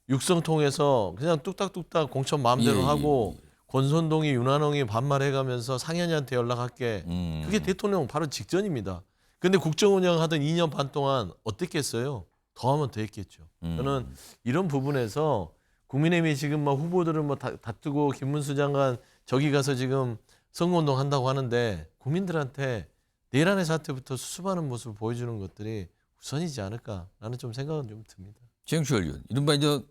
육성 통해서 그냥 뚝딱뚝딱 공천 마음대로 예, 하고 권선동이 윤한홍이 반말해가면서 상현이한테 연락할게. 그게 대통령 바로 직전입니다. 근데 국정 운영하던 2년 반 동안 어땠겠어요? 더 하면 더 했겠죠. 저는 이런 부분에서 국민의힘이 지금 막 후보들을 뭐 다투고 김문수 장관 저기 가서 지금 선거운동 한다고 하는데 국민들한테 내일 안에 사태부터 수습하는 모습을 보여주는 것들이 우선이지 않을까라는 좀 생각은 좀 듭니다. 최영철 의원, 이른바 이제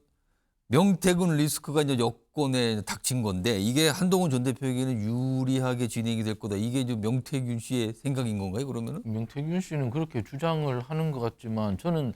명태균 리스크가 이제 여권에 닥친 건데 이게 한동훈 전 대표에게는 유리하게 진행이 될 거다. 이게 이제 명태균 씨의 생각인 건가요? 그러면은? 명태균 씨는 그렇게 주장을 하는 것 같지만 저는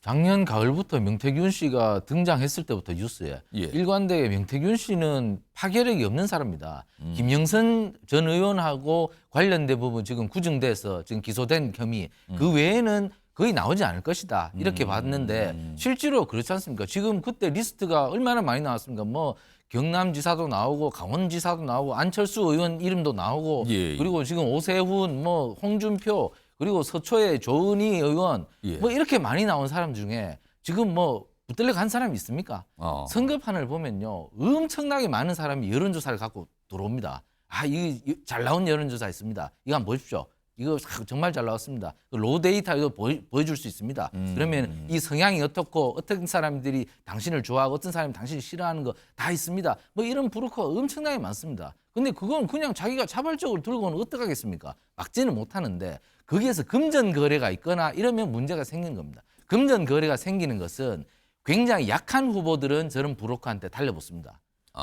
작년 가을부터 명태균 씨가 등장했을 때부터 뉴스에 예. 일관되게 명태균 씨는 파괴력이 없는 사람이다. 김영선 전 의원하고 관련된 부분 지금 구정돼서 지금 기소된 혐의 그 외에는 거의 나오지 않을 것이다. 이렇게 봤는데 실제로 그렇지 않습니까? 지금 그때 리스트가 얼마나 많이 나왔습니까? 뭐 경남지사도 나오고 강원지사도 나오고 안철수 의원 이름도 나오고 예. 그리고 지금 오세훈 뭐 홍준표 그리고 서초의 조은희 의원 예. 뭐 이렇게 많이 나온 사람 중에 지금 뭐 붙들려 간 사람이 있습니까? 선거판을 보면요. 엄청나게 많은 사람이 여론조사를 갖고 들어옵니다. 아, 이거 잘 나온 여론조사 있습니다. 이거 한번 보십시오. 이거 정말 잘 나왔습니다. 로 데이터 이거 보여줄 수 있습니다. 그러면 이 성향이 어떻고 어떤 사람들이 당신을 좋아하고 어떤 사람이 당신을 싫어하는 거 다 있습니다. 뭐 이런 브로커가 엄청나게 많습니다. 근데 그건 그냥 자기가 자발적으로 들고는 어떡하겠습니까? 막지는 못하는데 거기에서 금전 거래가 있거나 이러면 문제가 생긴 겁니다. 금전 거래가 생기는 것은 굉장히 약한 후보들은 저런 브로커한테 달려붙습니다.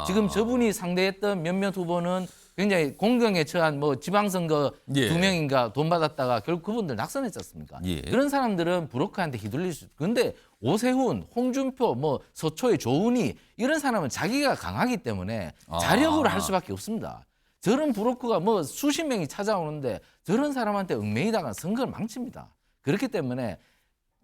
지금 저분이 상대했던 몇몇 후보는 굉장히 공경에 처한 뭐 지방선거 예. 2명인가 돈 받았다가 결국 그분들 낙선했지 않습니까? 예. 그런 사람들은 브로커한테 휘둘릴 수 있어요. 근데 오세훈, 홍준표, 뭐 서초의 조은희 이런 사람은 자기가 강하기 때문에 자력으로 할 수밖에 없습니다. 저런 브로커가 뭐 수십 명이 찾아오는데 저런 사람한테 얽매이다가 선거를 망칩니다. 그렇기 때문에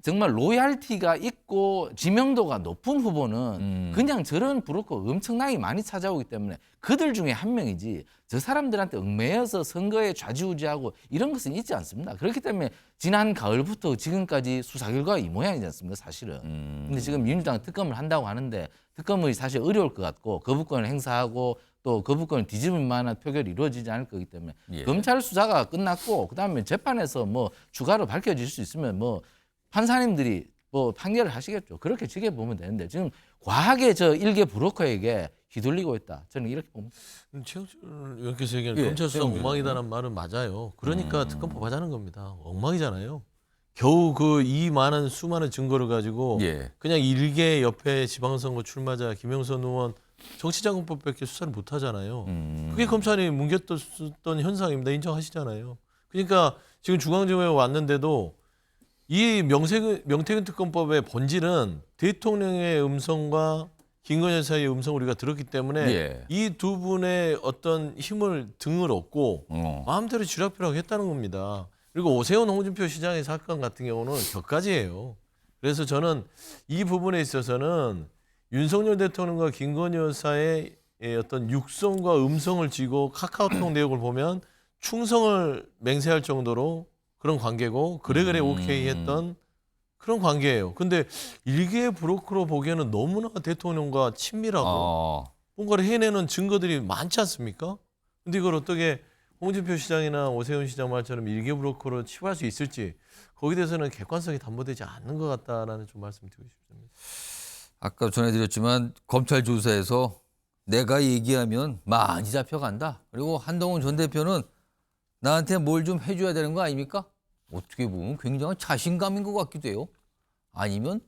정말 로얄티가 있고 지명도가 높은 후보는 그냥 저런 브로커 엄청나게 많이 찾아오기 때문에 그들 중에 한 명이지 저 사람들한테 얽매여서 선거에 좌지우지하고 이런 것은 있지 않습니다. 그렇기 때문에 지난 가을부터 지금까지 수사 결과가 이 모양이지 않습니까, 사실은. 근데 지금 민주당 특검을 한다고 하는데 특검이 사실 어려울 것 같고 거부권을 행사하고 또 거부권을 뒤집을 만한 표결이 이루어지지 않을 거기 때문에 예. 검찰 수사가 끝났고 그다음에 재판에서 뭐 추가로 밝혀질 수 있으면 뭐 판사님들이 뭐 판결을 하시겠죠. 그렇게 지켜보면 되는데 지금 과하게 저 일개 브로커에게 휘둘리고 있다. 저는 이렇게 봅니다. 최영철 의원께서 얘기하는 예, 검찰 수사 최영철 엉망이다라는 말은 맞아요. 그러니까 특검법 하자는 겁니다. 엉망이잖아요. 겨우 그 이 많은 수많은 증거를 가지고 예. 그냥 일개 옆에 지방선거 출마자 김영선 의원 정치자금법밖에 수사를 못 하잖아요. 그게 검찰이 뭉겼던 현상입니다. 인정하시잖아요. 그러니까 지금 중앙지검에 왔는데도 이 명태균 특검법의 본질은 대통령의 음성과 김건희 여사의 음성을 우리가 들었기 때문에 예. 이 두 분의 어떤 힘을 등을 얻고 마음대로 쥐락펴락 했다는 겁니다. 그리고 오세훈 홍준표 시장의 사건 같은 경우는 격가지예요. 그래서 저는 이 부분에 있어서는 윤석열 대통령과 김건희 여사의 어떤 육성과 음성을 쥐고 카카오톡 내역을 보면 충성을 맹세할 정도로 그런 관계고 그래 오케이 했던 그런 관계예요. 근데 일개 브로커로 보기에는 너무나 대통령과 친밀하고 뭔가를 해내는 증거들이 많지 않습니까? 근데 이걸 어떻게 홍준표 시장이나 오세훈 시장 말처럼 일개 브로커로 치부할 수 있을지 거기에 대해서는 객관성이 담보되지 않는 것 같다라는 좀 말씀드리고 싶습니다. 아까 전해드렸지만 검찰 조사에서 내가 얘기하면 많이 잡혀간다. 그리고 한동훈 전 대표는 나한테 뭘 좀 해줘야 되는 거 아닙니까? 어떻게 보면 굉장한 자신감인 것 같기도 해요. 아니면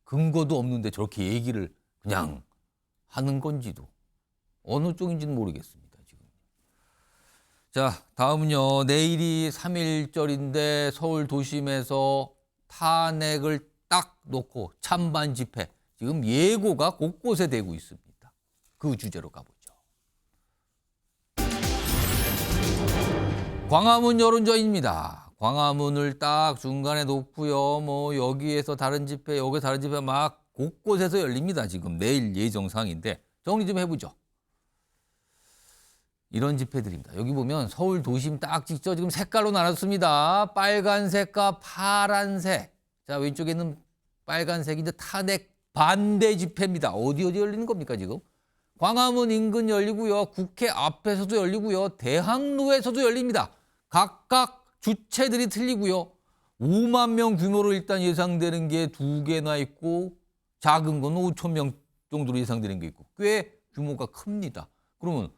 근거도 없는데 저렇게 얘기를 그냥 하는 건지도 어느 쪽인지는 모르겠습니다. 지금. 자, 다음은요. 내일이 3.1절인데 서울 도심에서 탄핵을 딱 놓고 찬반 집회 지금 예고가 곳곳에 되고 있습니다. 그 주제로 가보죠. 광화문 여론조사입니다. 광화문을 딱 중간에 놓고요. 뭐 여기에서 다른 집회, 여기 다른 집회 막 곳곳에서 열립니다. 지금 내일 예정상인데 정리 좀 해보죠. 이런 집회들입니다. 여기 보면 서울 도심 딱 찍죠. 지금 색깔로 나눴습니다. 빨간색과 파란색. 자, 왼쪽에 있는 빨간색이 이제 탄핵 반대 집회입니다. 어디 열리는 겁니까, 지금? 광화문 인근 열리고요. 국회 앞에서도 열리고요. 대학로에서도 열립니다. 각각 주체들이 틀리고요. 5만 명 규모로 일단 예상되는 게 2개나 있고 작은 건 5천 명 정도로 예상되는 게 있고 꽤 규모가 큽니다. 그러면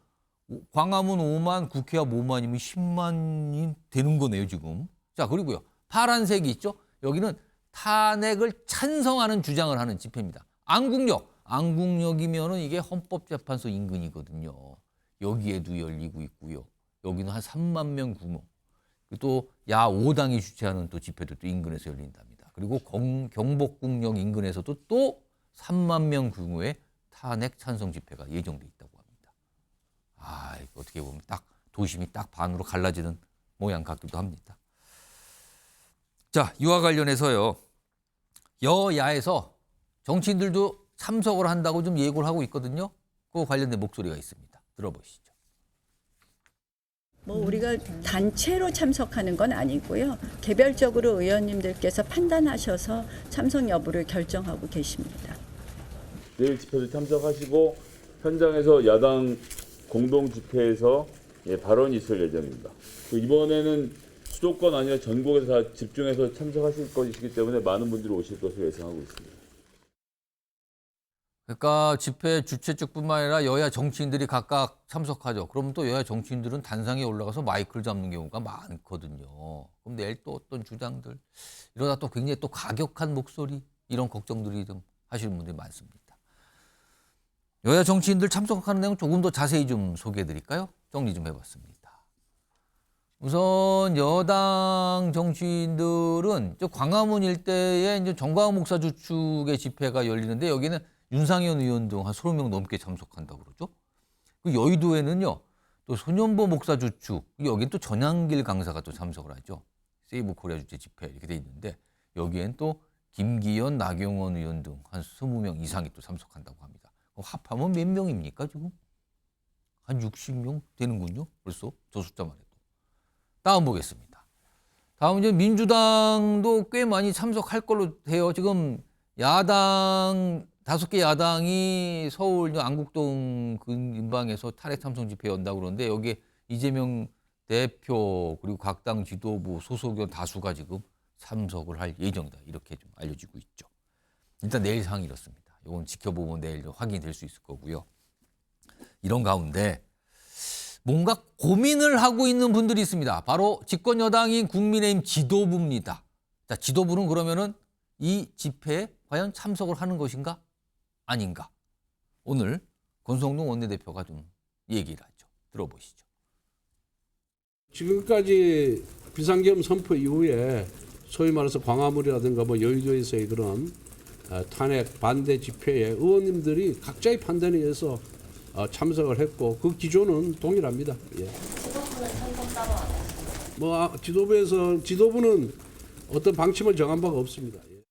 광화문 5만, 국회 앞 5만이면 10만이 되는 거네요, 지금. 자, 그리고요. 파란색이 있죠? 여기는 탄핵을 찬성하는 주장을 하는 집회입니다. 안국역이면은 이게 헌법재판소 인근이거든요. 여기에도 열리고 있고요. 여기는 한 3만 명 규모. 또 야 5당이 주최하는 또 집회도 또 인근에서 열린답니다. 그리고 경복궁역 인근에서도 또 3만 명 규모의 탄핵 찬성 집회가 예정돼 있다고 합니다. 아, 이거 어떻게 보면 딱 도심이 딱 반으로 갈라지는 모양 같기도 합니다. 자, 이와 관련해서요. 여야에서 정치인들도 참석을 한다고 좀 예고를 하고 있거든요. 그 관련된 목소리가 있습니다. 들어보시죠. 뭐 우리가 단체로 참석하는 건 아니고요. 개별적으로 의원님들께서 판단하셔서 참석 여부를 결정하고 계십니다. 내일 집회도 참석하시고 현장에서 야당 공동 집회에서 발언이 있을 예정입니다. 이번에는 수도권 아니라 전국에서 다 집중해서 참석하실 것이기 때문에 많은 분들이 오실 것으로 예상하고 있습니다. 그러니까 집회 주최 측뿐만 아니라 여야 정치인들이 각각 참석하죠. 그러면 또 여야 정치인들은 단상에 올라가서 마이크를 잡는 경우가 많거든요. 그럼 내일 또 어떤 주장들 이러다 또 굉장히 또 과격한 목소리 이런 걱정들이 좀 하시는 분들이 많습니다. 여야 정치인들 참석하는 내용 조금 더 자세히 좀 소개해 드릴까요? 정리 좀 해봤습니다. 우선 여당 정치인들은 저 광화문 일대에 이제 정광훈 목사 주축의 집회가 열리는데 여기는 윤상현 의원 등 한 20명 넘게 참석한다고 그러죠. 그 여의도에는요, 또 손현보 목사 주축, 여긴 또 전향길 강사가 또 참석을 하죠. 세이브 코리아 주최 집회 이렇게 돼 있는데 여기엔 또 김기현, 나경원 의원 등 한 20명 이상이 또 참석한다고 합니다. 합하면 몇 명입니까 지금? 한 60명 되는군요. 벌써 저 숫자만 해도. 다음 보겠습니다. 다음 이제 민주당도 꽤 많이 참석할 걸로 돼요. 지금 야당 5개 야당이 서울 안국동 근방에서 탄핵 참석 집회 연다고 그러는데 여기에 이재명 대표 그리고 각 당 지도부 소속 의원 다수가 지금 참석을 할 예정이다. 이렇게 좀 알려지고 있죠. 일단 내일 상황이 이렇습니다. 이건 지켜보면 내일 확인이 될 수 있을 거고요. 이런 가운데 뭔가 고민을 하고 있는 분들이 있습니다. 바로 집권 여당인 국민의힘 지도부입니다. 자, 지도부는 그러면은 이 집회에 과연 참석을 하는 것인가? 아닌가? 오늘 권성동 원내대표가 좀 얘기를 하죠. 들어보시죠. 지금까지 비상계엄 선포 이후에 소위 말해서 광화문이라든가 뭐 여의도에서의 그런 탄핵 반대 집회에 의원님들이 각자의 판단에 의해서 참석을 했고 그 기조는 동일합니다. 예. 뭐 지도부는 어떤 방침을 정한 바가 없습니다. 예.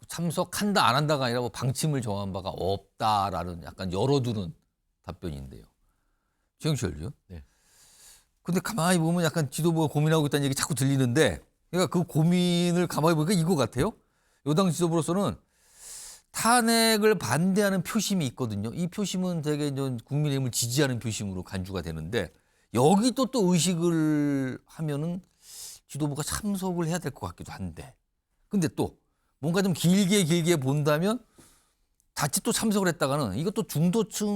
참석한다 안 한다가 아니라 뭐 방침을 정한 바가 없다라는 약간 열어두는 답변인데요. 최영철요? 네. 근데 가만히 보면 약간 지도부가 고민하고 있다는 얘기 자꾸 들리는데 그러니까 그 고민을 가만히 보니까 이거 같아요. 여당 지도부로서는 탄핵을 반대하는 표심이 있거든요. 이 표심은 되게 이제 국민의힘을 지지하는 표심으로 간주가 되는데 여기 또 의식을 하면은 지도부가 참석을 해야 될 것 같기도 한데 근데 또 뭔가 좀 길게 본다면 자칫 또 참석을 했다가는 이것도 중도층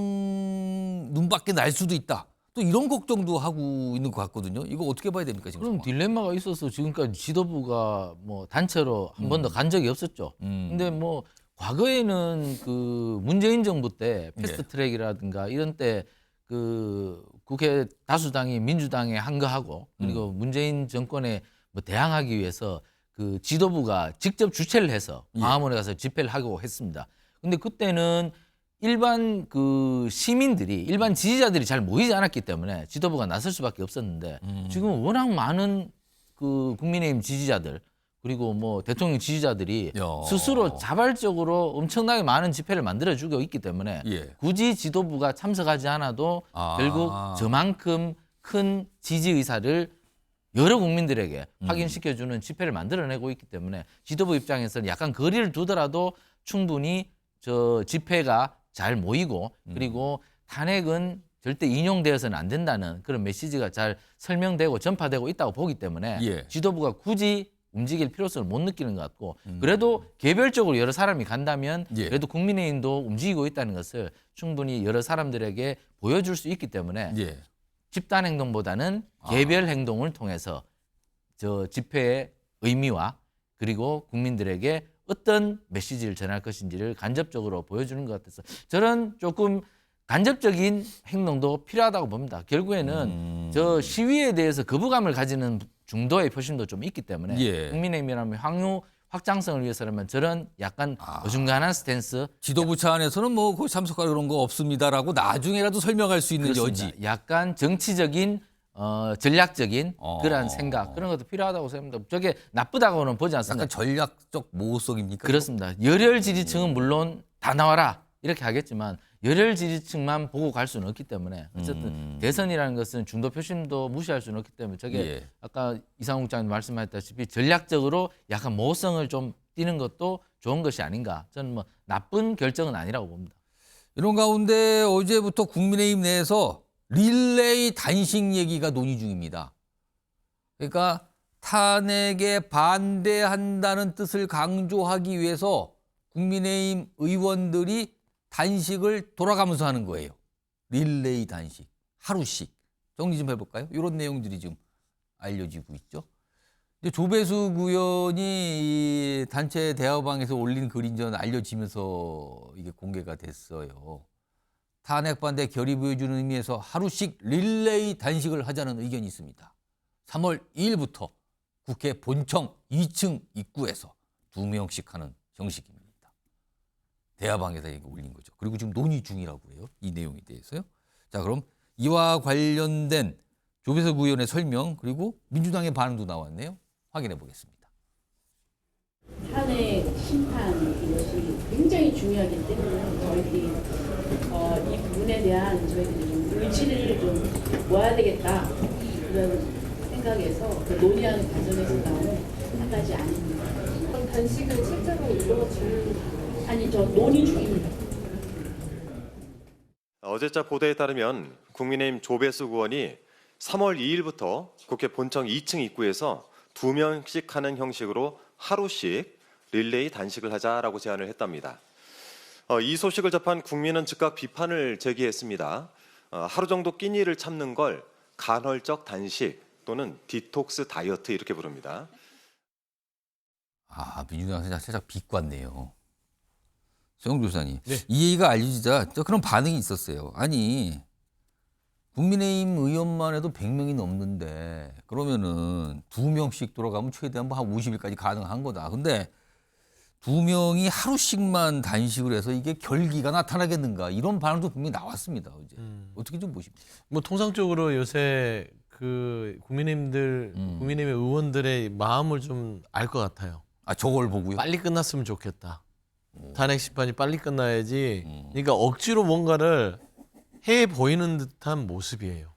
눈밖에 날 수도 있다. 또 이런 걱정도 하고 있는 것 같거든요. 이거 어떻게 봐야 됩니까 지금? 그럼 딜레마가 있어서 지금까지 지도부가 뭐 단체로 한 번도 간 적이 없었죠. 근데 뭐 과거에는 그 문재인 정부 때 패스트트랙이라든가 이런 때 그 국회 다수당이 민주당에 한 거하고 그리고 문재인 정권에 뭐 대항하기 위해서 그 지도부가 직접 주최를 해서 광화문에 가서 집회를 하고 했습니다. 근데 그때는 일반 그 시민들이 일반 지지자들이 잘 모이지 않았기 때문에 지도부가 나설 수밖에 없었는데 지금 워낙 많은 그 국민의힘 지지자들 그리고 뭐 대통령 지지자들이 야. 스스로 자발적으로 엄청나게 많은 집회를 만들어주고 있기 때문에 예. 굳이 지도부가 참석하지 않아도 아. 결국 저만큼 큰 지지 의사를 여러 국민들에게 확인시켜주는 집회를 만들어내고 있기 때문에 지도부 입장에서는 약간 거리를 두더라도 충분히 저 집회가 잘 모이고 그리고 탄핵은 절대 인용되어서는 안 된다는 그런 메시지가 잘 설명되고 전파되고 있다고 보기 때문에 예. 지도부가 굳이 움직일 필요성을 못 느끼는 것 같고 그래도 개별적으로 여러 사람이 간다면 예. 그래도 국민의힘도 움직이고 있다는 것을 충분히 여러 사람들에게 보여줄 수 있기 때문에 예. 집단 행동보다는 개별 행동을 통해서 저 집회의 의미와 그리고 국민들에게 어떤 메시지를 전할 것인지를 간접적으로 보여주는 것 같아서 저는 조금 간접적인 행동도 필요하다고 봅니다. 결국에는 저 시위에 대해서 거부감을 가지는 중도의 표심도 좀 있기 때문에 예. 국민의힘이라면 향후 확장성을 위해서라면 저런 약간 어중간한 스탠스 지도부 차원에서는 뭐 거기 참석할 그런 거 없습니다라고 나중에라도 설명할 수 있는 그렇습니다. 여지. 약간 정치적인 전략적인 그런 생각 그런 것도 필요하다고 생각합니다. 저게 나쁘다고는 보지 않습니다. 약간 전략적 모호성입니까? 그렇습니다. 열혈 지지층은 물론 다 나와라 이렇게 하겠지만 열혈 지지층만 보고 갈 수는 없기 때문에 어쨌든 대선이라는 것은 중도 표심도 무시할 수는 없기 때문에 저게 예. 아까 이상욱 국장님 말씀하셨다시피 전략적으로 약간 모호성을 좀 띠는 것도 좋은 것이 아닌가. 저는 뭐 나쁜 결정은 아니라고 봅니다. 이런 가운데 어제부터 국민의힘 내에서 릴레이 단식 얘기가 논의 중입니다. 그러니까 탄핵에 반대한다는 뜻을 강조하기 위해서 국민의힘 의원들이 단식을 돌아가면서 하는 거예요. 릴레이 단식. 하루씩. 정리 좀 해볼까요? 이런 내용들이 지금 알려지고 있죠. 이제 조배숙 의원이 이 단체 대화방에서 올린 글이 전 알려지면서 이게 공개가 됐어요. 탄핵 반대 결의 보여주는 의미에서 하루씩 릴레이 단식을 하자는 의견이 있습니다. 3월 2일부터 국회 본청 2층 입구에서 2명씩 하는 형식입니다. 대화방에서 이거 올린 거죠. 그리고 지금 논의 중이라고 해요. 이 내용에 대해서요. 자, 그럼 이와 관련된 조배석 의원의 설명 그리고 민주당의 반응도 나왔네요. 확인해 보겠습니다. 탄핵 심판 이것이 굉장히 중요하기 때문에 저희들이 이 부분에 대한 저희들이 좀 의지를 좀 모아야 되겠다 그런 생각에서 그 논의하는 과정에서 나온 한 가지 아닙니다. 그럼 단식은 실제로 이루어지는 아니 저 논의 중입니다. 어제자 보도에 따르면 국민의힘 조배숙 의원이 3월 2일부터 국회 본청 2층 입구에서 2명씩 하는 형식으로 하루씩 릴레이 단식을 하자라고 제안을 했답니다. 이 소식을 접한 국민은 즉각 비판을 제기했습니다. 하루 정도 끼니를 참는 걸 간헐적 단식 또는 디톡스 다이어트 이렇게 부릅니다. 아, 민주당 살짝 비꼬았네요. 정영 교수님, 네. 이 얘기가 알려지자 그런 반응이 있었어요. 아니, 국민의힘 의원만 해도 100명이 넘는데 그러면은 2명씩 돌아가면 최대한 한 50일까지 가능한 거다. 근데 2명이 하루씩만 단식을 해서 이게 결기가 나타나겠는가 이런 반응도 분명히 나왔습니다. 어제. 어떻게 좀 보십니까? 뭐 통상적으로 요새 그 국민의힘 의원들의 마음을 좀 알 것 같아요. 아, 저걸 보고요? 빨리 끝났으면 좋겠다. 탄핵 심판이 빨리 끝나야지. 그러니까 억지로 뭔가를 해 보이는 듯한 모습이에요.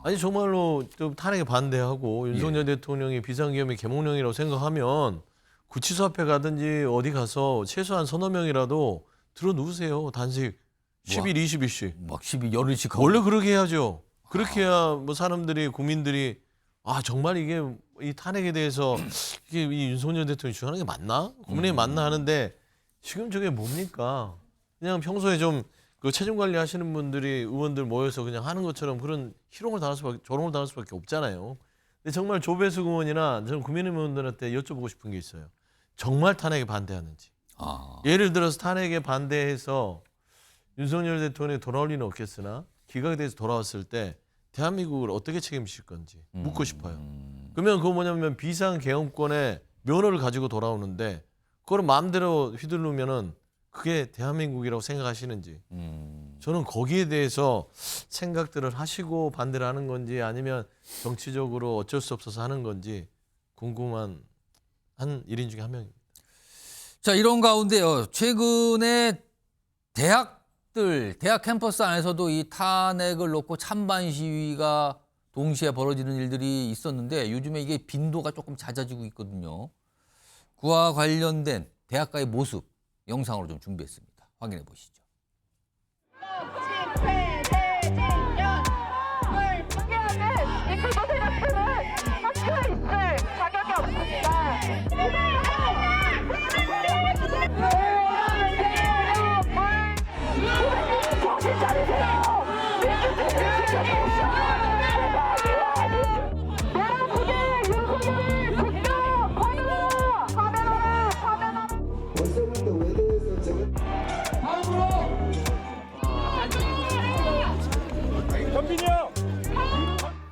아니 정말로 좀 탄핵에 반대하고 윤석열 대통령이 비상계엄의 계몽령이라고 생각하면 구치소 앞에 가든지 어디 가서 최소한 서너 명이라도 들어 누우세요. 단식 10일, 20일씩. 막 10일, 열흘씩 하고. 원래 그렇게 해야죠. 그렇게 해야 뭐 사람들이 국민들이 아 정말 이게 이 탄핵에 대해서 이게 이 윤석열 대통령이 주장하는 게 맞나? 국민의힘 맞나 하는데 지금 저게 뭡니까? 그냥 평소에 좀 그 체중 관리하시는 분들이 의원들 모여서 그냥 하는 것처럼 그런 희롱을 당할 수밖에 조롱을 당할 수밖에 없잖아요. 근데 정말 조배숙 의원이나 저는 국민의힘 의원들한테 여쭤보고 싶은 게 있어요. 정말 탄핵에 반대하는지. 예를 들어서 탄핵에 반대해서 윤석열 대통령이 돌아올 리는 없겠으나 기각에 대해서 돌아왔을 때 대한민국을 어떻게 책임질 건지 묻고 싶어요. 그러면 그거 뭐냐면 비상계엄권의 면허를 가지고 돌아오는데 그걸 마음대로 휘두르면은 그게 대한민국이라고 생각하시는지 저는 거기에 대해서 생각들을 하시고 반대를 하는 건지 아니면 정치적으로 어쩔 수 없어서 하는 건지 궁금한 한 1인 중에 한 명입니다. 자, 이런 가운데요. 최근에 대학 캠퍼스 안에서도 이 탄핵을 놓고 찬반 시위가 동시에 벌어지는 일들이 있었는데 요즘에 이게 빈도가 조금 잦아지고 있거든요. 그와 관련된 대학가의 모습 영상으로 좀 준비했습니다. 확인해 보시죠.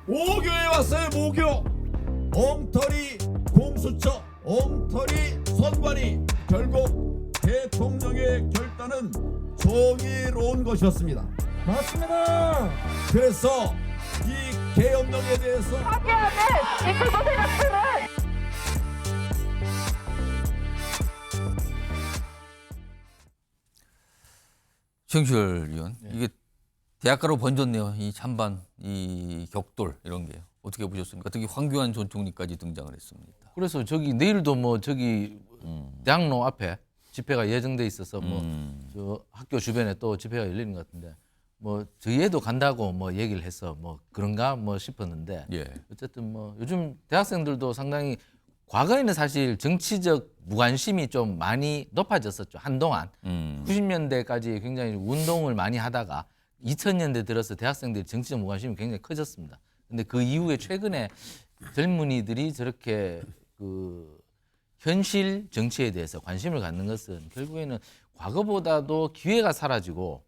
모교에 왔어요. 모교. 엉터리 공수처, 엉터리 선관위. 결국 대통령의 결단은 정의로운 것이었습니다. 맞습니다. 그래서 이 계엄령에 대해서 정치열 의원, 이게 대학가로 번졌네요. 이 찬반, 이 격돌 이런 게 어떻게 보셨습니까? 특히 황교안 전 총리까지 등장을 했습니다. 그래서 저기 내일도 뭐 저기 대학로 앞에 집회가 예정돼 있어서 뭐 저 학교 주변에 또 집회가 열리는 것 같은데 뭐 저희에도 간다고 뭐 얘기를 해서 뭐 그런가 뭐 싶었는데 예. 어쨌든 뭐 요즘 대학생들도 상당히 과거에는 사실 정치적 무관심이 좀 많이 높아졌었죠. 한동안 90년대까지 굉장히 운동을 많이 하다가 2000년대 들어서 대학생들이 정치적 무관심이 굉장히 커졌습니다. 근데 그 이후에 최근에 젊은이들이 저렇게 그 현실 정치에 대해서 관심을 갖는 것은 결국에는 과거보다도 기회가 사라지고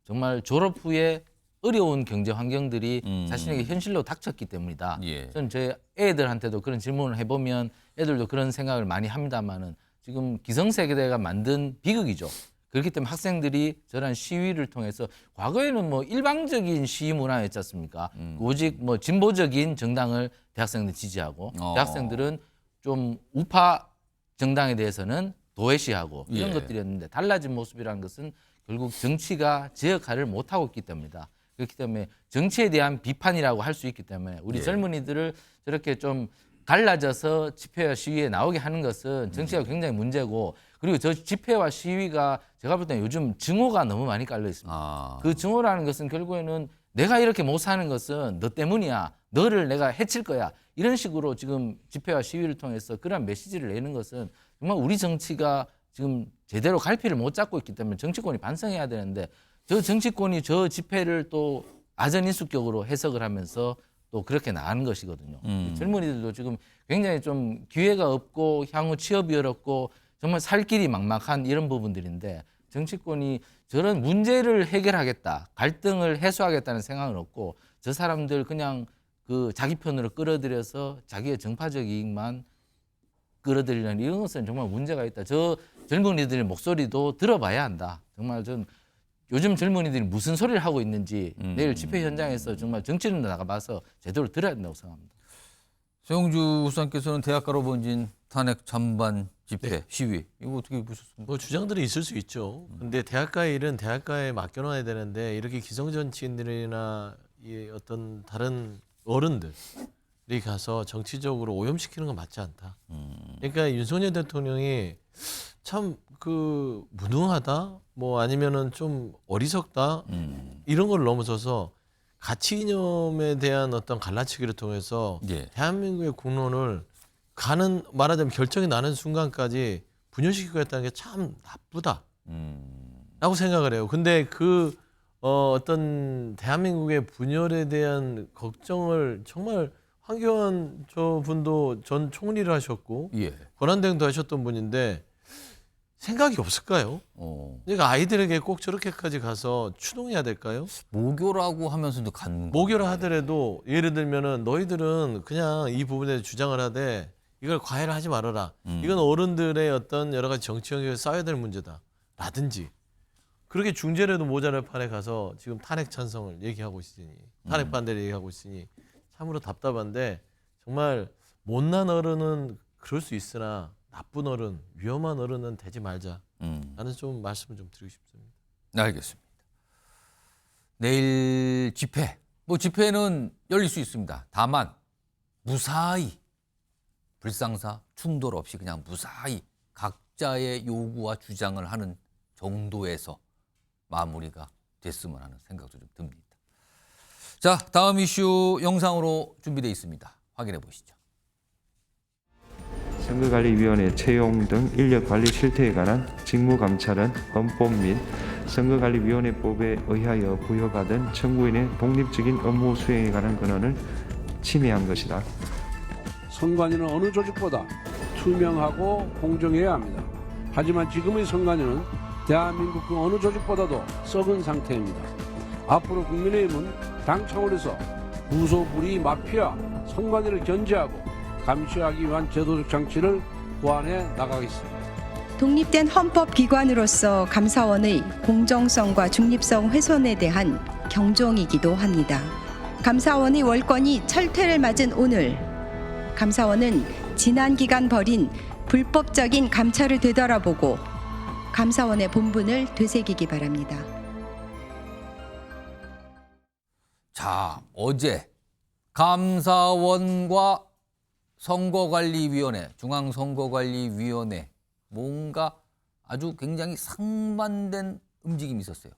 정말 졸업 후에 어려운 경제 환경들이 자신에게 현실로 닥쳤기 때문이다. 예. 저는 제 애들한테도 그런 질문을 해보면 애들도 그런 생각을 많이 합니다만은 지금 기성세대가 만든 비극이죠. 그렇기 때문에 학생들이 저런 시위를 통해서 과거에는 뭐 일방적인 시위 문화였지 않습니까? 오직 뭐 진보적인 정당을 대학생들 지지하고 대학생들은 좀 우파 정당에 대해서는 도외시하고 이런 예. 것들이었는데 달라진 모습이라는 것은 결국 정치가 제 역할을 못하고 있기 때문이다. 그렇기 때문에 정치에 대한 비판이라고 할 수 있기 때문에 우리 예. 젊은이들을 저렇게 좀 갈라져서 집회와 시위에 나오게 하는 것은 정치가 굉장히 문제고 그리고 저 집회와 시위가 제가 볼 때는 요즘 증오가 너무 많이 깔려 있습니다. 그 증오라는 것은 결국에는 내가 이렇게 못 사는 것은 너 때문이야. 너를 내가 해칠 거야. 이런 식으로 지금 집회와 시위를 통해서 그런 메시지를 내는 것은 정말 우리 정치가 지금 제대로 갈피를 못 잡고 있기 때문에 정치권이 반성해야 되는데 저 정치권이 저 집회를 또 아전인수격으로 해석을 하면서 또 그렇게 나가는 것이거든요. 젊은이들도 지금 굉장히 좀 기회가 없고 향후 취업이 어렵고 정말 살 길이 막막한 이런 부분들인데 정치권이 저런 문제를 해결하겠다, 갈등을 해소하겠다는 생각은 없고 저 사람들 그냥 그 자기 편으로 끌어들여서 자기의 정파적 이익만 끌어들이는 이런 것은 정말 문제가 있다. 저 젊은이들의 목소리도 들어봐야 한다. 정말 전 요즘 젊은이들이 무슨 소리를 하고 있는지 내일 집회 현장에서 정말 정치를 나가봐서 제대로 들어야 된다고 생각합니다. 최영주 후보께서는 대학가로 번진 탄핵 찬반 집회, 시위 이거 어떻게 보셨습니까? 뭐 주장들이 있을 수 있죠. 근데 대학가의 일은 대학가에 맡겨놔야 되는데 이렇게 기성정치인들이나 이 어떤 다른 어른들이 가서 정치적으로 오염시키는 건 맞지 않다. 그러니까 윤석열 대통령이 참 그 무능하다, 뭐 아니면은 좀 어리석다 이런 걸 넘어서서 가치 이념에 대한 어떤 갈라치기를 통해서 예. 대한민국의 국론을 가는 말하자면 결정이 나는 순간까지 분열시키고 했다는 게 참 나쁘다라고 생각을 해요. 근데 그 어떤 대한민국의 분열에 대한 걱정을 정말 황교안 저 분도 전 총리를 하셨고 예. 권한대행도 하셨던 분인데 생각이 없을까요? 그러니까 아이들에게 꼭 저렇게까지 가서 추동해야 될까요? 모교라고 하면서도 갖는 모교라 하더라도 예를 들면은 너희들은 그냥 이 부분에 주장을 하되 이걸 과외를 하지 말아라. 이건 어른들의 어떤 여러 가지 정치 영역에 쌓여야 될 문제다. 라든지 그렇게 중재라도 모자랄 판에 가서 지금 탄핵 찬성을 얘기하고 있으니 탄핵 반대를 얘기하고 있으니 참으로 답답한데 정말 못난 어른은 그럴 수 있으나 나쁜 어른, 위험한 어른은 되지 말자. 라는 좀 말씀을 좀 드리고 싶습니다. 네, 알겠습니다. 내일 집회, 뭐 집회는 열릴 수 있습니다. 다만 무사히 불상사 충돌 없이 그냥 무사히 각자의 요구와 주장을 하는 정도에서 마무리가 됐으면 하는 생각도 좀 듭니다. 자, 다음 이슈 영상으로 준비되어 있습니다. 확인해 보시죠. 선거관리위원회 채용 등 인력관리 실태에 관한 직무감찰은 헌법 및 선거관리위원회법에 의하여 부여받은 청구인의 독립적인 업무 수행에 관한 권한을 침해한 것이다. 선관위는 어느 조직보다 투명하고 공정해야 합니다. 하지만 지금의 선관위는 대한민국 그 어느 조직보다도 썩은 상태입니다. 앞으로 국민의힘은 당 차원에서 구소불위 마피아 선관위를 견제하고 감시하기 위한 제도적 장치를 보완해 나가겠습니다. 독립된 헌법기관으로서 감사원의 공정성과 중립성 훼손에 대한 경종이기도 합니다. 감사원의 월권이 철퇴를 맞은 오늘, 감사원은 지난 기간 벌인 불법적인 감찰을 되돌아보고 감사원의 본분을 되새기기 바랍니다. 자, 어제 감사원과 선거관리위원회, 중앙선거관리위원회 뭔가 아주 굉장히 상반된 움직임이 있었어요.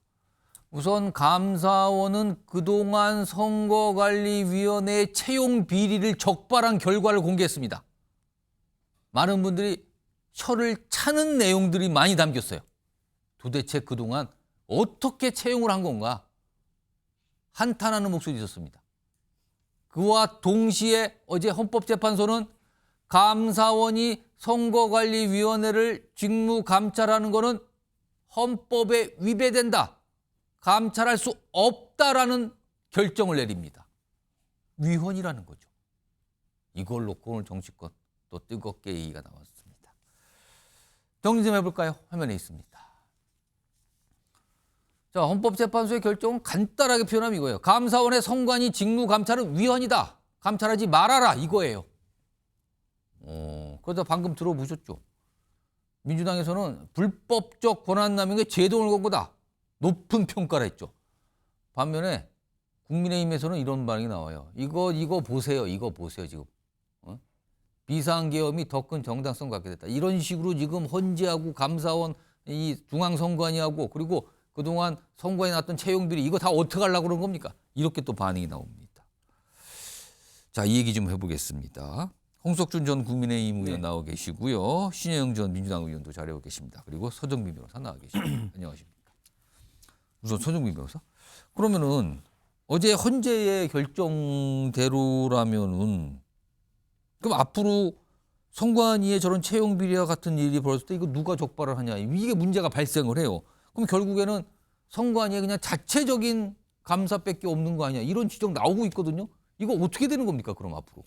우선 감사원은 그동안 선거관리위원회의 채용 비리를 적발한 결과를 공개했습니다. 많은 분들이 혀를 차는 내용들이 많이 담겼어요. 도대체 그동안 어떻게 채용을 한 건가? 한탄하는 목소리 있었습니다. 그와 동시에 어제 헌법재판소는 감사원이 선거관리위원회를 직무감찰하는 것은 헌법에 위배된다. 감찰할 수 없다라는 결정을 내립니다. 위헌이라는 거죠. 이걸 놓고 오늘 정치권 또 뜨겁게 얘기가 나왔습니다. 정리 좀 해볼까요? 화면에 있습니다. 자, 헌법재판소의 결정은 간단하게 표현하면 이거예요. 감사원의 선관위 직무감찰은 위헌이다. 감찰하지 말아라 이거예요. 그러다 방금 들어보셨죠? 민주당에서는 불법적 권한남용의 제동을 건 거다. 높은 평가를 했죠. 반면에 국민의힘에서는 이런 반응이 나와요. 이거 보세요. 이거 보세요 지금. 비상계엄이 더 큰 정당성 갖게 됐다. 이런 식으로 지금 헌재하고 감사원, 이 중앙선관위하고 그리고 그동안 선거에 났던 채용비리 이거 다 어떻게 하려고 그런 겁니까? 이렇게 또 반응이 나옵니다. 자, 이 얘기 좀 해보겠습니다. 홍석준 전 국민의힘 의원 나와 계시고요. 신혜영 전 민주당 의원도 자리하고 계십니다. 그리고 서정민 변호사 나와 계십니다. 안녕하십니까. 우선 서정민 변호사. 그러면은 어제 헌재의 결정대로라면은 그럼 앞으로 선관위에 저런 채용 비리와 같은 일이 벌어졌을 때 이거 누가 적발을 하냐 이게 문제가 발생을 해요. 그럼 결국에는 선관위에 그냥 자체적인 감사밖에 없는 거 아니야 이런 지적 나오고 있거든요. 이거 어떻게 되는 겁니까 그럼 앞으로?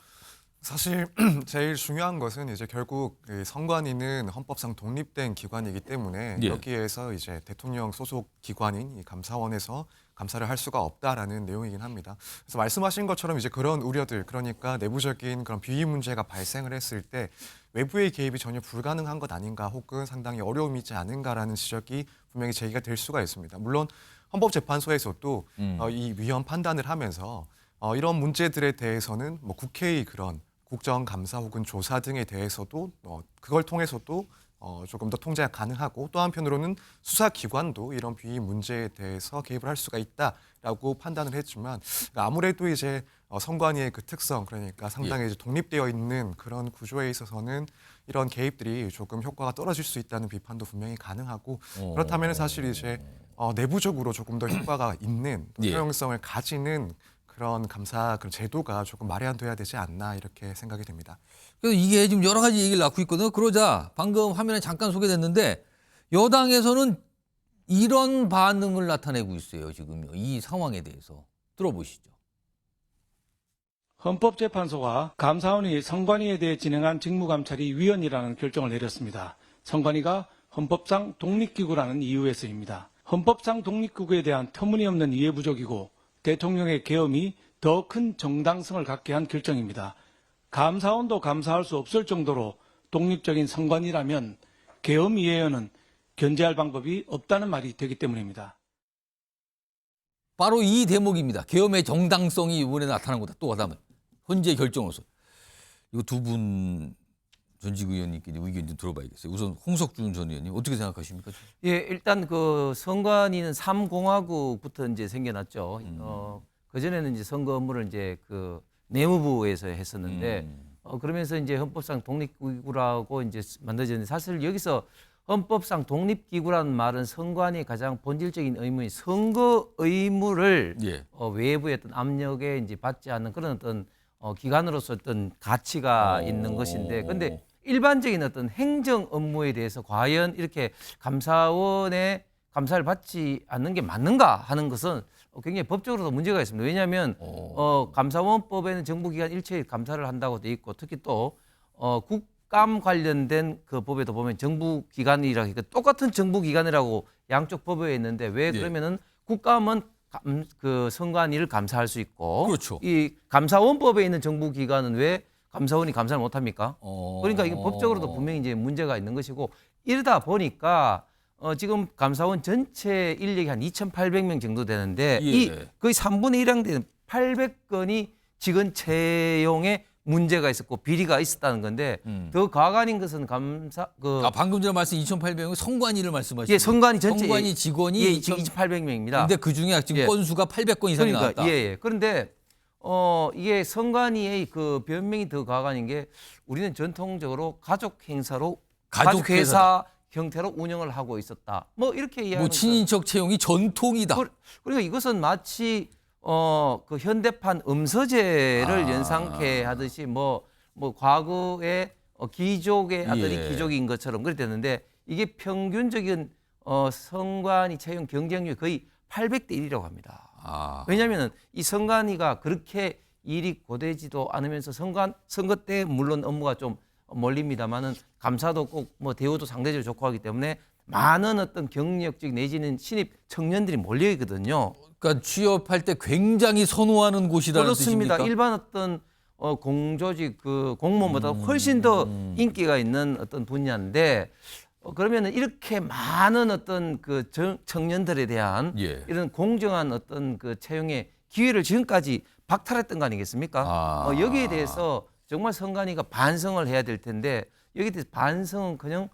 사실 제일 중요한 것은 이제 결국 선관위는 헌법상 독립된 기관이기 때문에 여기에서 이제 대통령 소속 기관인 이 감사원에서 감사를 할 수가 없다라는 내용이긴 합니다. 그래서 말씀하신 것처럼 이제 그런 우려들, 그러니까 내부적인 그런 비위 문제가 발생을 했을 때 외부의 개입이 전혀 불가능한 것 아닌가, 혹은 상당히 어려움이 있지 않은가라는 지적이 분명히 제기가 될 수가 있습니다. 물론 헌법재판소에서도 이 위헌 판단을 하면서 이런 문제들에 대해서는 뭐 국회의 그런 국정감사 혹은 조사 등에 대해서도 그걸 통해서도 조금 더 통제가 가능하고, 또 한편으로는 수사기관도 이런 비위 문제에 대해서 개입을 할 수가 있다라고 판단을 했지만, 아무래도 이제 선관위의 그 특성, 그러니까 상당히 이제 독립되어 있는 그런 구조에 있어서는 이런 개입들이 조금 효과가 떨어질 수 있다는 비판도 분명히 가능하고, 그렇다면 사실 이제 내부적으로 조금 더 효과가 있는 효용성을 가지는 그런 감사 그런 제도가 조금 마련돼야 되지 않나 이렇게 생각이 됩니다. 그래서 이게 지금 여러 가지 얘기를 낳고 있거든요. 그러자 방금 화면에 잠깐 소개됐는데 여당에서는 이런 반응을 나타내고 있어요. 지금요. 이 상황에 대해서 들어보시죠. 헌법재판소가 감사원이 선관위에 대해 진행한 직무감찰이 위헌이라는 결정을 내렸습니다. 선관위가 헌법상 독립기구라는 이유에서입니다. 헌법상 독립기구에 대한 터무니없는 이해 부족이고 대통령의 계엄이 더 큰 정당성을 갖게 한 결정입니다. 감사원도 감사할 수 없을 정도로 독립적인 선관위라면 계엄 이외에는 견제할 방법이 없다는 말이 되기 때문입니다. 바로 이 대목입니다. 계엄의 정당성이 이번에 나타난 거다. 또 하다면 헌재 결정으로서 이거 두 분 전직 의원님께 의견 좀 들어봐야겠어요. 우선 홍석준 전 의원님 어떻게 생각하십니까? 예, 일단 그 선관위는 3공화국부터 이제 생겨났죠. 그 전에는 이제 선거 업무를 이제 그 내무부에서 했었는데 그러면서 이제 헌법상 독립기구라고 이제 만들어졌는데 사실 여기서 헌법상 독립기구라는 말은 선관위의 가장 본질적인 의무인 선거 의무를 외부의 어떤 압력에 이제 받지 않는 그런 어떤 기관으로서 어떤 가치가 있는 것인데, 근데 일반적인 어떤 행정 업무에 대해서 과연 이렇게 감사원의 감사를 받지 않는 게 맞는가 하는 것은 굉장히 법적으로도 문제가 있습니다. 왜냐하면 감사원법에는 정부기관 일체의 감사를 한다고 돼 있고, 특히 또 국감 관련된 그 법에도 보면 정부기관이라고 하니까 똑같은 정부기관이라고 양쪽 법에 있는데 왜 그러면은 국감은 그 선관위를 감사할 수 있고, 그렇죠. 이 감사원법에 있는 정부기관은 왜 감사원이 감사를 못합니까? 그러니까 이게 법적으로도 분명히 이제 문제가 있는 것이고, 이러다 보니까 지금 감사원 전체 인력이 한 2,800명 정도 되는데 이 거의 3분의 1량 되는 800건이 직원 채용에 문제가 있었고 비리가 있었다는 건데 더 과관인 것은 방금 전에 말씀 2,800명 선관위를 말씀하시죠? 예, 선관위 전체 선관위 직원이 2,800명입니다. 근데 그 중에 지금 건수가 800건 이상이 나왔다. 예. 그런데 이게 선관위의 그 변명이 더 과관인 게 우리는 전통적으로 가족 행사로 가족 회사 형태로 운영을 하고 있었다. 뭐 이렇게 이야기하는 친인척 채용이 전통이다. 그러니까 이것은 마치 그 현대판 음서제를 연상케 하듯이 뭐 과거에 귀족의 아들이 귀족인 것처럼 그렇게 됐는데, 이게 평균적인 선관위 채용 경쟁률이 거의 800대 1이라고 합니다. 왜냐하면 이 선관위가 그렇게 일이 고되지도 않으면서 선거 때 물론 업무가 좀 몰립니다만은 감사도 꼭 뭐 대우도 상대적으로 좋고 하기 때문에 많은 어떤 경력직 내지는 신입 청년들이 몰려 있거든요. 그러니까 취업할 때 굉장히 선호하는 곳이라는 그렇습니다. 뜻입니까? 일반 어떤 공조직 그 공무원보다 훨씬 더 인기가 있는 어떤 분야인데, 그러면은 이렇게 많은 어떤 그 청년들에 대한 이런 공정한 어떤 그 채용의 기회를 지금까지 박탈했던 거 아니겠습니까? 여기에 대해서 정말 선관위가 반성을 해야 될 텐데, 여기에 대해서 반성은커녕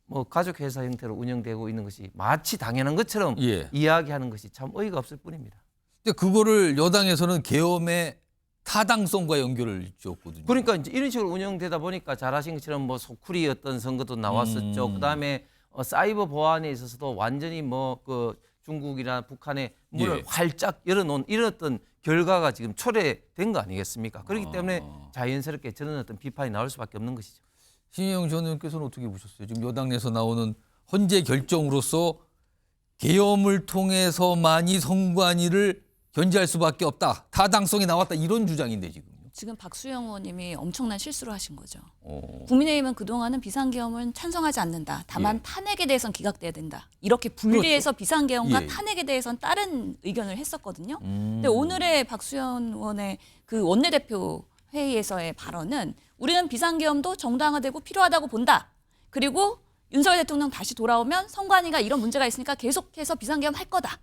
뭐 가족회사 형태로 운영되고 있는 것이 마치 당연한 것처럼 이야기하는 것이 참 어이가 없을 뿐입니다. 근데 그거를 여당에서는 계엄의 타당성과 연결을 지었거든요. 그러니까 이제 이런 식으로 운영되다 보니까 잘하신 것처럼 뭐 소쿠리 어떤 선거도 나왔었죠. 그다음에 사이버 보안에 있어서도 완전히 뭐 그 중국이나 북한의 문을 활짝 열어놓은 이런 어떤 결과가 지금 초래된 거 아니겠습니까? 그렇기 때문에 자연스럽게 저는 어떤 비판이 나올 수밖에 없는 것이죠. 신희영 전 의원께서는 어떻게 보셨어요? 지금 여당 내에서 나오는 헌재 결정으로서 계엄을 통해서만이 선관위를 견제할 수밖에 없다. 타당성이 나왔다. 이런 주장인데 지금 박수영 의원님이 엄청난 실수를 하신 거죠. 국민의힘은 그동안은 비상계엄은 찬성하지 않는다. 다만 탄핵에 대해서는 기각돼야 된다. 이렇게 분리해서 비상계엄과 탄핵에 대해서는 다른 의견을 했었거든요. 근데 오늘의 박수영 의원의 그 원내대표 회의에서의 발언은 우리는 비상계엄도 정당화되고 필요하다고 본다. 그리고 윤석열 대통령 다시 돌아오면 선관위가 이런 문제가 있으니까 계속해서 비상계엄 할 거다.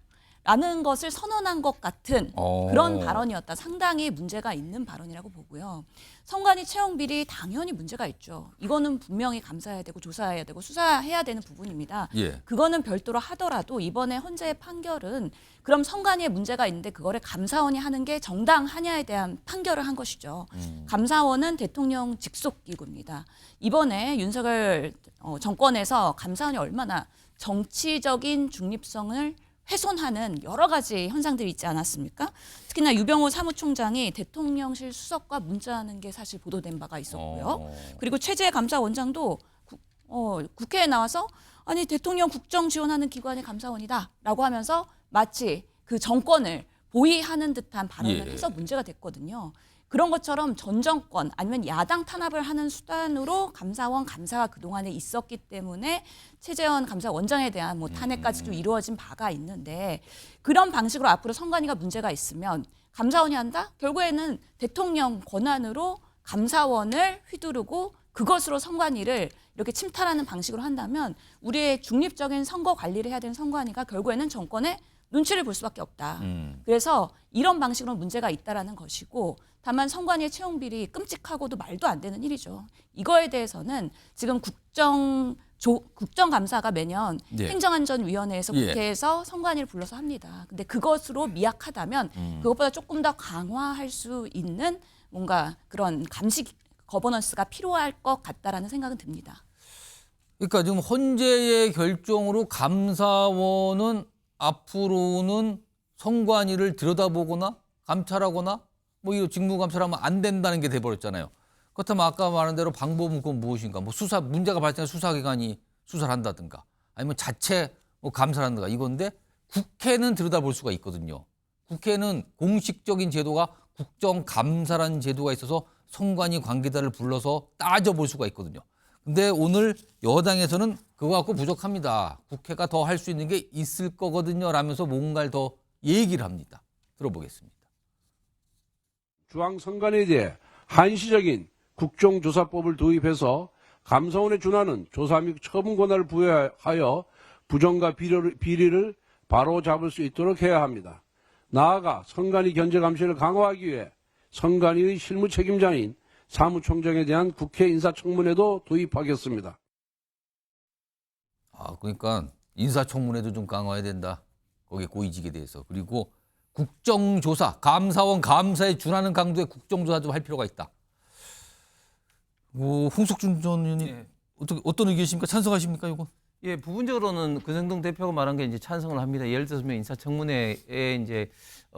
라는 것을 선언한 것 같은 그런 발언이었다. 상당히 문제가 있는 발언이라고 보고요. 선관위 채용 비리 당연히 문제가 있죠. 이거는 분명히 감사해야 되고 조사해야 되고 수사해야 되는 부분입니다. 그거는 별도로 하더라도 이번에 헌재의 판결은 그럼 선관위에 문제가 있는데 그거를 감사원이 하는 게 정당하냐에 대한 판결을 한 것이죠. 감사원은 대통령 직속 기구입니다. 이번에 윤석열 정권에서 감사원이 얼마나 정치적인 중립성을 훼손하는 여러 가지 현상들이 있지 않았습니까? 특히나 유병호 사무총장이 대통령실 수석과 문자하는 게 사실 보도된 바가 있었고요. 그리고 최재 감사원장도 국회에 나와서 아니 대통령 국정 지원하는 기관의 감사원이다라고 하면서 마치 그 정권을 보위하는 듯한 발언을 해서 문제가 됐거든요. 그런 것처럼 전 정권 아니면 야당 탄압을 하는 수단으로 감사원 감사가 그동안에 있었기 때문에 최재원 감사원장에 대한 뭐 탄핵까지도 이루어진 바가 있는데, 그런 방식으로 앞으로 선관위가 문제가 있으면 감사원이 한다? 결국에는 대통령 권한으로 감사원을 휘두르고 그것으로 선관위를 이렇게 침탈하는 방식으로 한다면 우리의 중립적인 선거 관리를 해야 되는 선관위가 결국에는 정권의 눈치를 볼 수밖에 없다. 그래서 이런 방식으로 문제가 있다라는 것이고 다만 선관위의 채용 비리 끔찍하고도 말도 안 되는 일이죠. 이거에 대해서는 지금 국정감사가 매년 예. 행정안전위원회에서 예. 국회에서 선관위를 불러서 합니다. 근데 그것으로 미약하다면 그것보다 조금 더 강화할 수 있는 뭔가 그런 감시 거버넌스가 필요할 것 같다라는 생각은 듭니다. 그러니까 지금 헌재의 결정으로 감사원은 앞으로는 선관위를 들여다보거나 감찰하거나 뭐 이런 직무 감찰하면 안 된다는 게 돼버렸잖아요. 그렇다면 아까 말한 대로 방법은 그건 무엇인가? 뭐 수사 문제가 발생한 수사기관이 수사를 한다든가 아니면 자체 뭐 감사를 한다든가 이건데 국회는 들여다볼 수가 있거든요. 국회는 공식적인 제도가 국정감사라는 제도가 있어서 선관위 관계자를 불러서 따져볼 수가 있거든요. 근데 오늘 여당에서는 그거 갖고 부족합니다. 국회가 더 할 수 있는 게 있을 거거든요. 라면서 뭔가를 더 얘기를 합니다. 들어보겠습니다. 중앙선관위에 대해 한시적인 국정조사법을 도입해서 감사원에 준하는 조사 및 처분 권한을 부여하여 부정과 비리를 바로잡을 수 있도록 해야 합니다. 나아가 선관위 견제 감시를 강화하기 위해 선관위의 실무 책임자인 사무총장에 대한 국회 인사청문회도 도입하겠습니다. 그러니까 인사청문회도 좀 강화해야 된다. 거기에 고위직에 대해서. 그리고 국정조사, 감사원 감사에 준하는 강도의 국정조사 좀 할 필요가 있다. 홍석준 전 의원님 어떤 의견이십니까? 찬성하십니까, 이거? 예, 부분적으로는 권성동 대표가 말한 게 이제 찬성을 합니다. 예를 들어서 인사청문회에 이제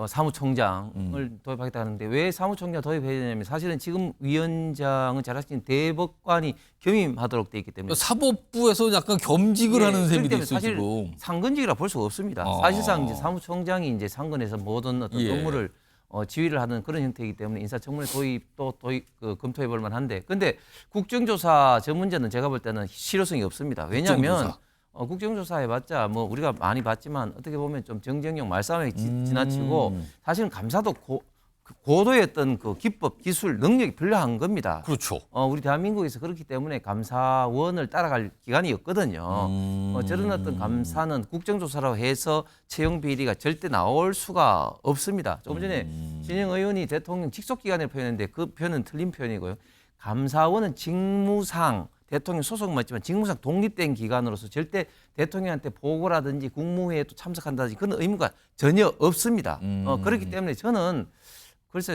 사무총장을 도입하겠다 하는데 왜 사무총장 도입해야 되냐면 사실은 지금 위원장은 잘 아시는 대법관이 겸임하도록 돼 있기 때문에 사법부에서 약간 겸직을 하는 셈이 됐어요, 사실 지금. 상근직이라 볼 수가 없습니다. 사실상 이제 사무총장이 이제 상근에서 모든 어떤 업무를 지휘를 하는 그런 형태이기 때문에 인사청문회 도입도 검토해 볼 만한데 근데 국정조사 저 문제는 제가 볼 때는 실효성이 없습니다. 왜냐하면 국정조사 해봤자 뭐 우리가 많이 봤지만 어떻게 보면 좀 정쟁용 말싸움에 지나치고 사실은 감사도 고도의 어떤 그 기법, 기술, 능력이 필요한 겁니다. 그렇죠. 우리 대한민국에서 그렇기 때문에 감사원을 따라갈 기관이었거든요. 저런 어떤 감사는 국정조사라고 해서 채용 비리가 절대 나올 수가 없습니다. 조금 전에 진영 의원이 대통령 직속기관을 표현했는데 그 표현은 틀린 표현이고요. 감사원은 직무상 대통령 소속 맞지만 직무상 독립된 기관으로서 절대 대통령한테 보고라든지 국무회의에 또 참석한다든지 그런 의무가 전혀 없습니다. 그렇기 때문에 저는 그래서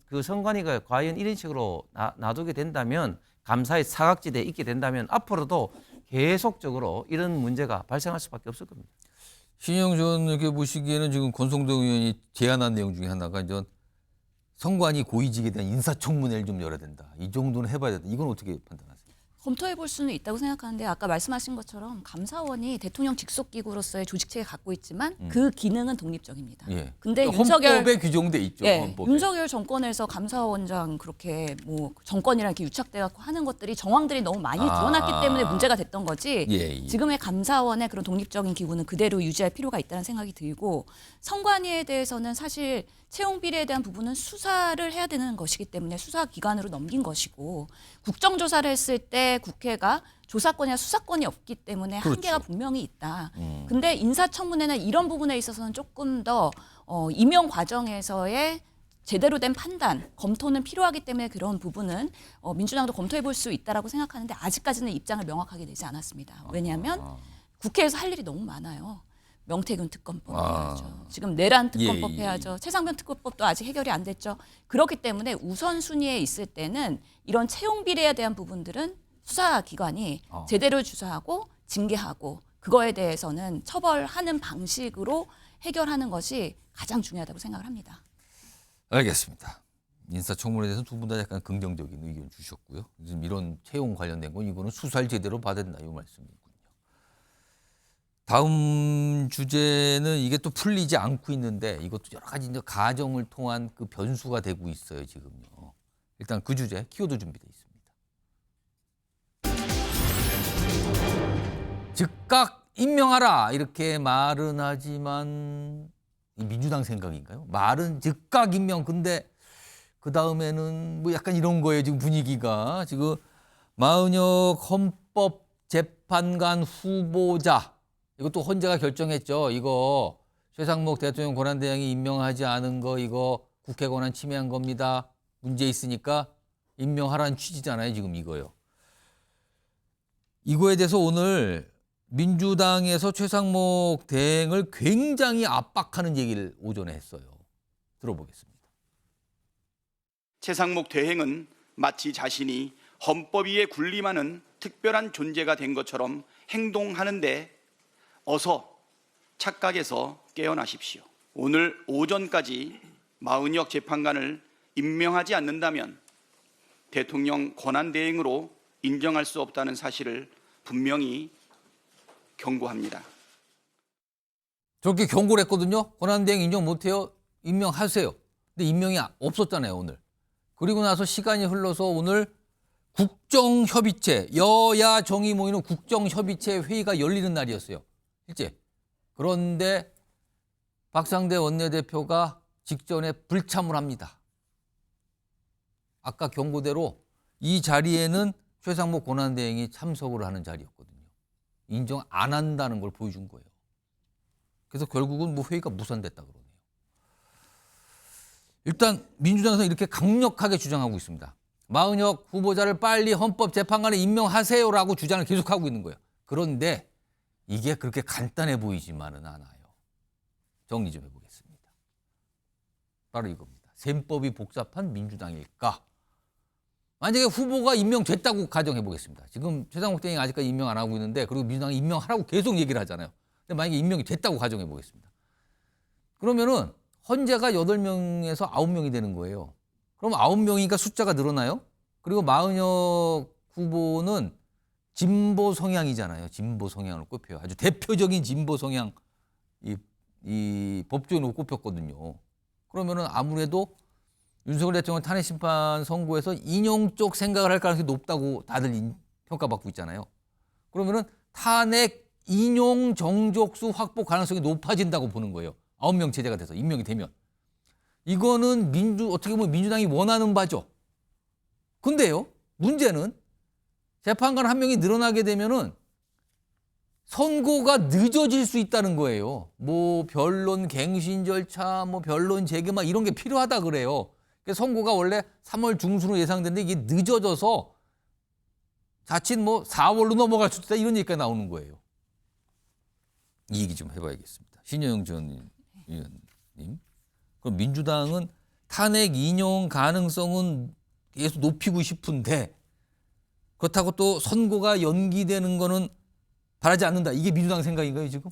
그 선관위가 과연 이런 식으로 놔두게 된다면 감사의 사각지대에 있게 된다면 앞으로도 계속적으로 이런 문제가 발생할 수밖에 없을 겁니다. 신영 전 이렇게 보시기에는 지금 권성동 의원이 제안한 내용 중에 하나가 이제 선관위 고위직에 대한 인사청문회를 좀 열어야 된다. 이 정도는 해봐야 된다. 이건 어떻게 판단하세요? 검토해 볼 수는 있다고 생각하는데 아까 말씀하신 것처럼 감사원이 대통령 직속기구로서의 조직체를 갖고 있지만 그 기능은 독립적입니다. 예. 근데 헌법에 규정돼 있죠. 예, 헌법에. 윤석열 정권에서 감사원장 그렇게 뭐 정권이랑 이렇게 유착돼 갖고 하는 것들이 정황들이 너무 많이 드러났기 때문에 문제가 됐던 거지. 예. 지금의 감사원의 그런 독립적인 기구는 그대로 유지할 필요가 있다는 생각이 들고 선관위에 대해서는 사실 채용 비리에 대한 부분은 수사를 해야 되는 것이기 때문에 수사 기관으로 넘긴 것이고 국정조사를 했을 때 국회가 조사권이나 수사권이 없기 때문에 그렇죠. 한계가 분명히 있다. 근데 인사청문회나 이런 부분에 있어서는 조금 더 임용 과정에서의 제대로 된 판단, 검토는 필요하기 때문에 그런 부분은 민주당도 검토해 볼 수 있다라고 생각하는데 아직까지는 입장을 명확하게 내지 않았습니다. 왜냐하면 국회에서 할 일이 너무 많아요. 명태균 특검법 해야죠. 지금 내란 특검법 해야죠. 최상병 특검법도 아직 해결이 안 됐죠. 그렇기 때문에 우선순위에 있을 때는 이런 채용 비리에 대한 부분들은 수사기관이 제대로 조사하고 징계하고 그거에 대해서는 처벌하는 방식으로 해결하는 것이 가장 중요하다고 생각을 합니다. 알겠습니다. 인사청문회에 대해서 두 분 다 약간 긍정적인 의견 주셨고요. 지금 이런 채용 관련된 건 이거는 수사를 제대로 받아야 된다 이 말씀이군요. 다음 주제는 이게 또 풀리지 않고 있는데 이것도 여러 가지 이제 가정을 통한 그 변수가 되고 있어요 지금요. 일단 그 주제 키워드 준비되어 있습니다. 즉각 임명하라 이렇게 말은 하지만 이 민주당 생각인가요? 말은 즉각 임명 근데 그 다음에는 뭐 약간 이런 거예요 지금 분위기가 지금 마은혁 헌법재판관 후보자 이것도 헌재가 결정했죠. 이거 최상목 대통령 권한대행이 임명하지 않은 거 이거 국회 권한 침해한 겁니다. 문제 있으니까 임명하라는 취지잖아요. 지금 이거요. 이거에 대해서 오늘 민주당에서 최상목 대행을 굉장히 압박하는 얘기를 오전에 했어요. 들어보겠습니다. 최상목 대행은 마치 자신이 헌법 위에 군림하는 특별한 존재가 된 것처럼 행동하는데 어서 착각에서 깨어나십시오. 오늘 오전까지 마은혁 재판관을 임명하지 않는다면 대통령 권한대행으로 인정할 수 없다는 사실을 분명히 경고합니다. 저렇게 경고를 했거든요. 권한대행 인정 못해요. 임명하세요. 근데 임명이 없었잖아요, 오늘. 그리고 나서 시간이 흘러서 오늘 국정협의체, 여야 정의 모이는 국정협의체 회의가 열리는 날이었어요. 실제. 그런데 박상대 원내대표가 직전에 불참을 합니다. 아까 경고대로 이 자리에는 최상목 권한대행이 참석을 하는 자리였거든요. 인정 안 한다는 걸 보여준 거예요. 그래서 결국은 뭐 회의가 무산됐다 그러네요. 일단 민주당에서 이렇게 강력하게 주장하고 있습니다. 마은혁 후보자를 빨리 헌법재판관에 임명하세요라고 주장을 계속하고 있는 거예요. 그런데 이게 그렇게 간단해 보이지만은 않아요. 정리 좀 해보겠습니다. 바로 이겁니다. 셈법이 복잡한 민주당일까? 만약에 후보가 임명됐다고 가정해보겠습니다. 지금 최상목 대행이 아직까지 임명 안 하고 있는데 그리고 민주당이 임명하라고 계속 얘기를 하잖아요. 근데 만약에 임명이 됐다고 가정해보겠습니다. 그러면은 헌재가 8명에서 9명이 되는 거예요. 그럼 9명이니까 숫자가 늘어나요? 그리고 마은혁 후보는 진보 성향이잖아요. 진보 성향을 꼽혀요. 아주 대표적인 진보 성향 이 법조인으로 꼽혔거든요. 그러면은 아무래도 윤석열 대통령 탄핵 심판 선고에서 인용 쪽 생각을 할 가능성이 높다고 다들 평가받고 있잖아요. 그러면은 탄핵 인용 정족수 확보 가능성이 높아진다고 보는 거예요. 9명 체제가 돼서 임명이 되면. 이거는 어떻게 보면 민주당이 원하는 바죠. 근데요, 문제는 재판관 한 명이 늘어나게 되면은 선고가 늦어질 수 있다는 거예요. 뭐 변론 갱신 절차, 뭐 변론 재개막 이런 게 필요하다 그래요. 선고가 원래 3월 중순으로 예상됐는데 이게 늦어져서 자칫 뭐 4월로 넘어갈 수도 있다 이런 얘기가 나오는 거예요. 이 얘기 좀 해봐야겠습니다. 신여영 전 의원님. 그럼 민주당은 탄핵 인용 가능성은 계속 높이고 싶은데 그렇다고 또 선고가 연기되는 거는 바라지 않는다. 이게 민주당 생각인가요, 지금?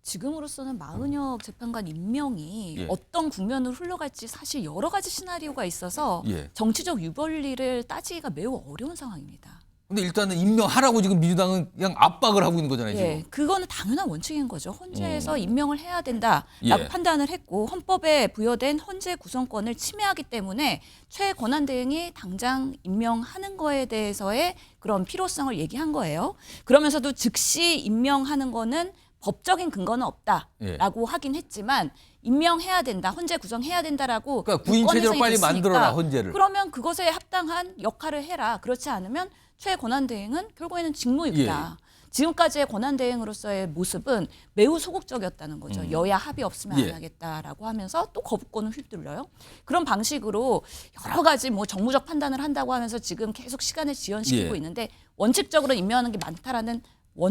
지금으로서는 마은혁 재판관 임명이 어떤 국면으로 흘러갈지 사실 여러 가지 시나리오가 있어서 정치적 유불리를 따지기가 매우 어려운 상황입니다. 근데 일단은 임명하라고 지금 민주당은 그냥 압박을 하고 있는 거잖아요, 지금. 그거는 당연한 원칙인 거죠. 헌재에서 임명을 해야 된다라고 판단을 했고 헌법에 부여된 헌재 구성권을 침해하기 때문에 최 권한대행이 당장 임명하는 거에 대해서의 그런 필요성을 얘기한 거예요. 그러면서도 즉시 임명하는 거는 법적인 근거는 없다라고 하긴 했지만 임명해야 된다, 헌재 구성해야 된다라고 그러니까 구인 체제로 빨리 만들어라, 헌재를. 그러면 그것에 합당한 역할을 해라. 그렇지 않으면 최 권한대행은 결국에는 직무유기다. 지금까지의 권한대행으로서의 모습은 매우 소극적이었다는 거죠. 여야 합의 없으면 안 하겠다라고 하면서 또 거부권을 휘둘러요. 그런 방식으로 여러 가지 뭐 정무적 판단을 한다고 하면서 지금 계속 시간을 지연시키고 있는데 원칙적으로 임명하는 게 많다라는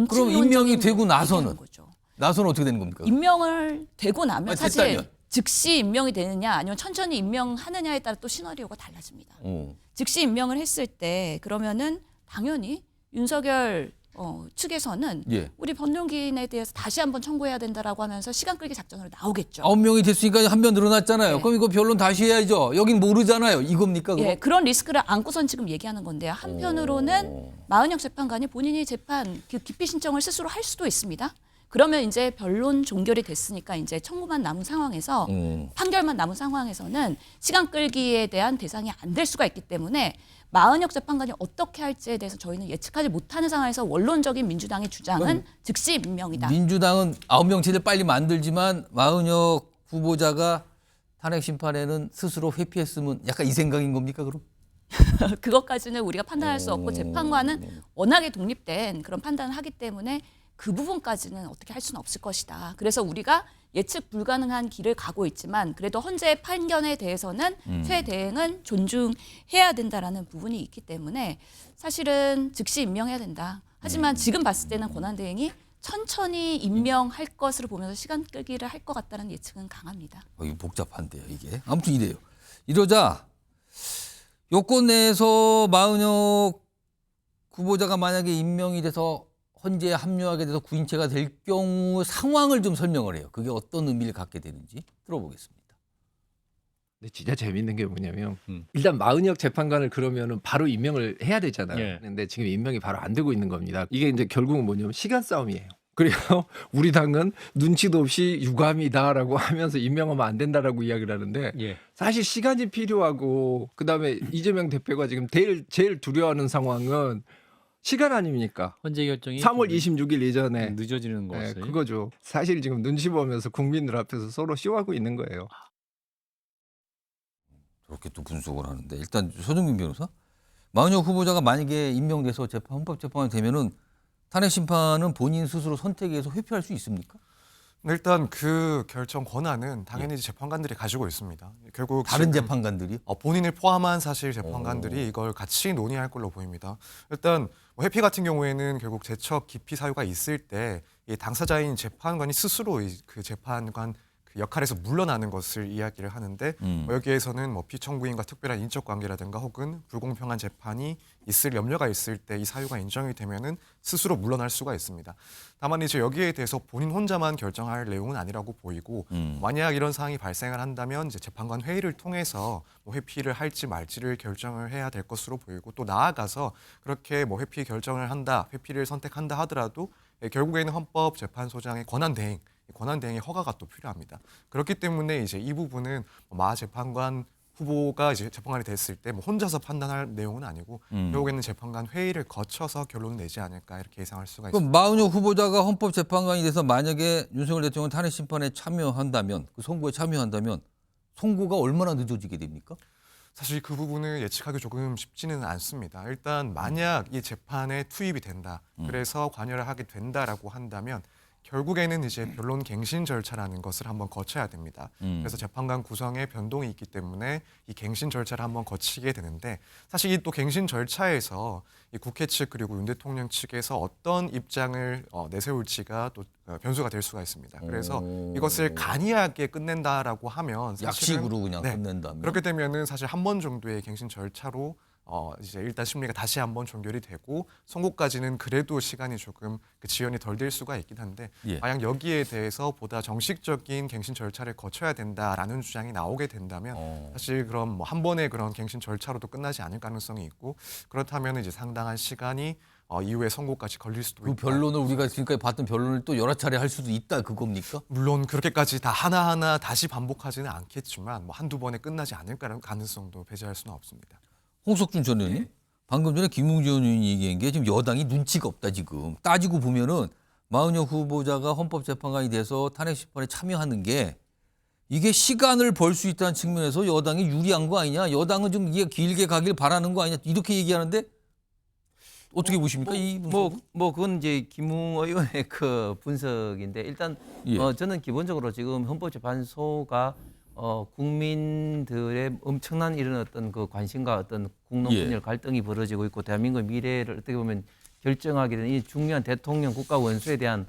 그럼 임명이 되고 나서는 어떻게 되는 겁니까? 임명을 되고 나면 사실 즉시 임명이 되느냐 아니면 천천히 임명하느냐에 따라 또 시나리오가 달라집니다. 즉시 임명을 했을 때 그러면은 당연히 윤석열 측에서는 우리 변론기인에 대해서 다시 한번 청구해야 된다라고 하면서 시간 끌기 작전으로 나오겠죠. 9명이 됐으니까 한 명 늘어났잖아요. 그럼 이거 변론 다시 해야죠. 여긴 모르잖아요. 이겁니까? 그런 리스크를 안고선 지금 얘기하는 건데요. 한편으로는 마은혁 재판관이 본인이 재판 기피 신청을 스스로 할 수도 있습니다. 그러면 이제 변론 종결이 됐으니까 이제 청구만 남은 상황에서 판결만 남은 상황에서는 시간 끌기에 대한 대상이 안 될 수가 있기 때문에 마은혁 재판관이 어떻게 할지에 대해서 저희는 예측하지 못하는 상황에서 원론적인 민주당의 주장은 즉시 임명이다. 민주당은 9명 체제를 빨리 만들지만 마은혁 후보자가 탄핵 심판에는 스스로 회피했으면 약간 이 생각인 겁니까 그럼? 그것까지는 우리가 판단할 수 없고 재판관은 워낙에 독립된 그런 판단을 하기 때문에 그 부분까지는 어떻게 할 수는 없을 것이다. 그래서 우리가 예측 불가능한 길을 가고 있지만 그래도 헌재의 판결에 대해서는 최대행은 존중해야 된다라는 부분이 있기 때문에 사실은 즉시 임명해야 된다. 하지만 지금 봤을 때는 권한대행이 천천히 임명할 것으로 보면서 시간 끌기를 할 것 같다는 예측은 강합니다. 이게 복잡한데요, 이게. 아무튼 이래요. 이러자 여권 내에서 마은혁 후보자가 만약에 임명이 돼서 헌재에 합류하게 돼서 구인체가 될 경우 상황을 좀 설명을 해요. 그게 어떤 의미를 갖게 되는지 들어보겠습니다. 근데 진짜 재밌는 게 뭐냐면 일단 마은혁 재판관을 그러면은 바로 임명을 해야 되잖아요. 예. 근데 지금 임명이 바로 안 되고 있는 겁니다. 이게 이제 결국은 뭐냐면 시간 싸움이에요. 그리고 우리 당은 눈치도 없이 유감이다라고 하면서 임명하면 안 된다라고 이야기를 하는데 사실 시간이 필요하고 그다음에 이재명 대표가 지금 제일 두려워하는 상황은 시간 아닙니까? 헌재 결정이 3월 26일 이전에 늦어지는 것을. 그거죠. 사실 지금 눈치 보면서 국민들 앞에서 서로 쇼하고 있는 거예요. 저렇게 또 분석을 하는데 일단 서정민 변호사, 마은혁 후보자가 만약에 임명돼서 헌법재판관이 되면은 탄핵 심판은 본인 스스로 선택해서 회피할 수 있습니까? 일단 그 결정 권한은 당연히 재판관들이 가지고 있습니다. 결국 다른 재판관들이 본인을 포함한 사실 재판관들이 이걸 같이 논의할 걸로 보입니다. 일단 뭐 회피 같은 경우에는 결국 제척 기피 사유가 있을 때 이 당사자인 재판관이 스스로 그 재판관 그 역할에서 물러나는 것을 이야기를 하는데 뭐 여기에서는 뭐 피청구인과 특별한 인적 관계라든가 혹은 불공평한 재판이 있을 염려가 있을 때 이 사유가 인정이 되면은 스스로 물러날 수가 있습니다. 다만 이제 여기에 대해서 본인 혼자만 결정할 내용은 아니라고 보이고 만약 이런 사항이 발생을 한다면 이제 재판관 회의를 통해서 뭐 회피를 할지 말지를 결정을 해야 될 것으로 보이고 또 나아가서 그렇게 뭐 회피 결정을 한다, 회피를 선택한다 하더라도 결국에는 헌법재판소장의 권한대행의 허가가 또 필요합니다. 그렇기 때문에 이제 이 부분은 마 재판관 후보가 이제 재판관이 됐을 때 뭐 혼자서 판단할 내용은 아니고 결국에는 재판관 회의를 거쳐서 결론을 내지 않을까 이렇게 예상할 수가 있습니다. 그럼 마은혁 후보자가 헌법재판관이 돼서 만약에 윤석열 대통령 탄핵 심판에 참여한다면, 그 선고에 참여한다면 선고가 얼마나 늦어지게 됩니까? 사실 그 부분을 예측하기 조금 쉽지는 않습니다. 일단 만약 이 재판에 투입이 된다, 그래서 관여를 하게 된다라고 한다면 결국에는 이제 변론 갱신 절차라는 것을 한번 거쳐야 됩니다. 그래서 재판관 구성에 변동이 있기 때문에 이 갱신 절차를 한번 거치게 되는데 사실 이 또 갱신 절차에서 이 국회 측 그리고 윤 대통령 측에서 어떤 입장을 내세울지가 또 변수가 될 수가 있습니다. 그래서 이것을 간이하게 끝낸다라고 하면 사실은 약식으로 그냥 끝낸다면 그렇게 되면은 사실 한 번 정도의 갱신 절차로 이제 일단 심리가 다시 한번 종결이 되고 선고까지는 그래도 시간이 조금 그 지연이 덜 될 수가 있긴 한데 만약 여기에 대해서 보다 정식적인 갱신 절차를 거쳐야 된다라는 주장이 나오게 된다면 사실 그럼 뭐 한 번의 그런 갱신 절차로도 끝나지 않을 가능성이 있고 그렇다면 이제 상당한 시간이 이후에 선고까지 걸릴 수도 있다. 그 변론을 우리가 지금까지 봤던 변론을 또 여러 차례 할 수도 있다 그겁니까? 물론 그렇게까지 다 하나하나 다시 반복하지는 않겠지만 뭐 한두 번에 끝나지 않을 가능성도 배제할 수는 없습니다. 홍석준 전 의원님, 방금 전에 김웅지원 의원이 얘기한 게 지금 여당이 눈치가 없다 지금. 따지고 보면은 마은혁 후보자가 헌법재판관이 돼서 탄핵 심판에 참여하는 게 이게 시간을 벌 수 있다는 측면에서 여당이 유리한 거 아니냐? 여당은 좀 이게 길게 가길 바라는 거 아니냐? 이렇게 얘기하는데 어떻게 보십니까? 이 분석? 그건 이제 김웅 의원의 그 분석인데 일단 저는 기본적으로 지금 헌법재판소가 국민들의 엄청난 이런 어떤 그 관심과 어떤 국론분열 갈등이 벌어지고 있고 대한민국의 미래를 어떻게 보면 결정하게 되는 이 중요한 대통령 국가 원수에 대한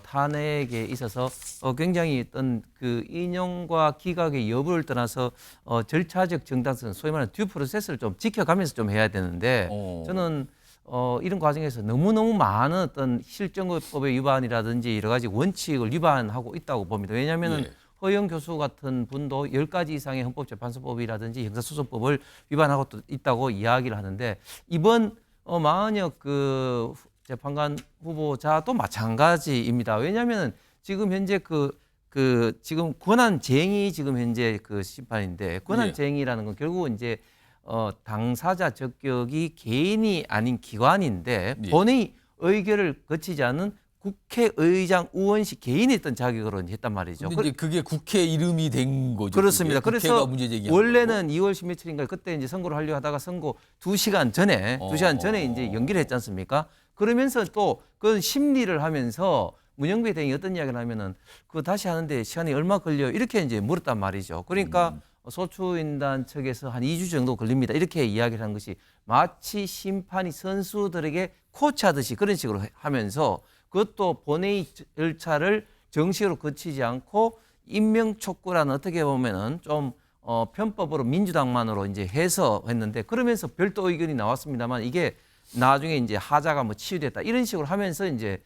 탄핵에 있어서 굉장히 어떤 그 인용과 기각의 여부를 떠나서 절차적 정당성, 소위 말하는 듀 프로세스를 좀 지켜가면서 좀 해야 되는데 저는 이런 과정에서 너무너무 많은 어떤 실정법의 위반이라든지 여러 가지 원칙을 위반하고 있다고 봅니다. 왜냐하면은 허영 교수 같은 분도 10가지 이상의 헌법재판소법이라든지 형사소송법을 위반하고 또 있다고 이야기를 하는데 이번 마은혁 그 재판관 후보자도 마찬가지입니다. 왜냐하면 지금 현재 지금 권한쟁의 지금 현재 그 심판인데 권한쟁의라는 건 결국은 이제 당사자 적격이 개인이 아닌 기관인데 본회의 의결을 거치지 않은 국회의장 의원실 개인이 있던 자격으로 했단 말이죠. 근데 이제 그게 국회 이름이 된 거죠. 그렇습니다. 그게. 국회가 그래서 문제 제기한 원래는 2월 10며칠인가 그때 이제 선거를 하려고 하다가 선거 2시간 전에 이제 연기를 했지 않습니까? 그러면서 또 그 심리를 하면서 문영배 대행이 어떤 이야기를 하면은 그거 다시 하는데 시간이 얼마 걸려 이렇게 이제 물었단 말이죠. 그러니까 소추인단 측에서 한 2주 정도 걸립니다. 이렇게 이야기를 한 것이 마치 심판이 선수들에게 코치하듯이 그런 식으로 하면서 그것도 본회의 절차를 정식으로 거치지 않고 임명 촉구라는 어떻게 보면은 좀 편법으로 민주당만으로 이제 해서 했는데 그러면서 별도 의견이 나왔습니다만 이게 나중에 이제 하자가 뭐 치유됐다 이런 식으로 하면서 이제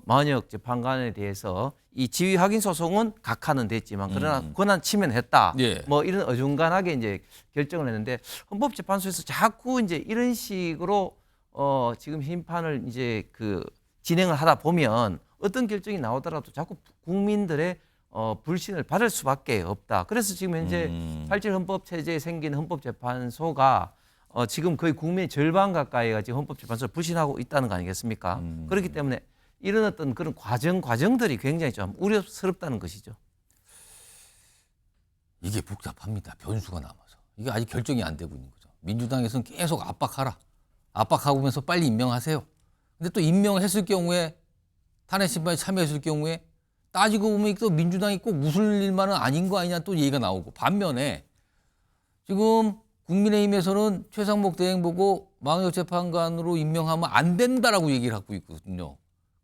만역 재판관에 대해서 이 지위 확인 소송은 각하는 됐지만 그러나 권한 침해했다. 예. 뭐 이런 어중간하게 이제 결정을 했는데 헌법재판소에서 자꾸 이제 이런 식으로 지금 심판을 이제 그 진행을 하다 보면 어떤 결정이 나오더라도 자꾸 국민들의 불신을 받을 수밖에 없다. 그래서 지금 현재 87 헌법 체제에 생긴 헌법재판소가 지금 거의 국민의 절반 가까이가 지금 헌법재판소를 불신하고 있다는 거 아니겠습니까? 그렇기 때문에 이런 어떤 그런 과정들이 굉장히 좀 우려스럽다는 것이죠. 이게 복잡합니다. 변수가 남아서. 이게 아직 결정이 안 되고 있는 거죠. 민주당에서는 계속 압박하라. 압박하면서 빨리 임명하세요. 근데 또 임명했을 경우에 탄핵 심판에 참여했을 경우에 따지고 보면 또 민주당이 꼭 웃을 일만은 아닌 거 아니냐 또 얘기가 나오고 반면에 지금 국민의힘에서는 최상목 대행 보고 망역재판관으로 임명하면 안 된다라고 얘기를 하고 있거든요.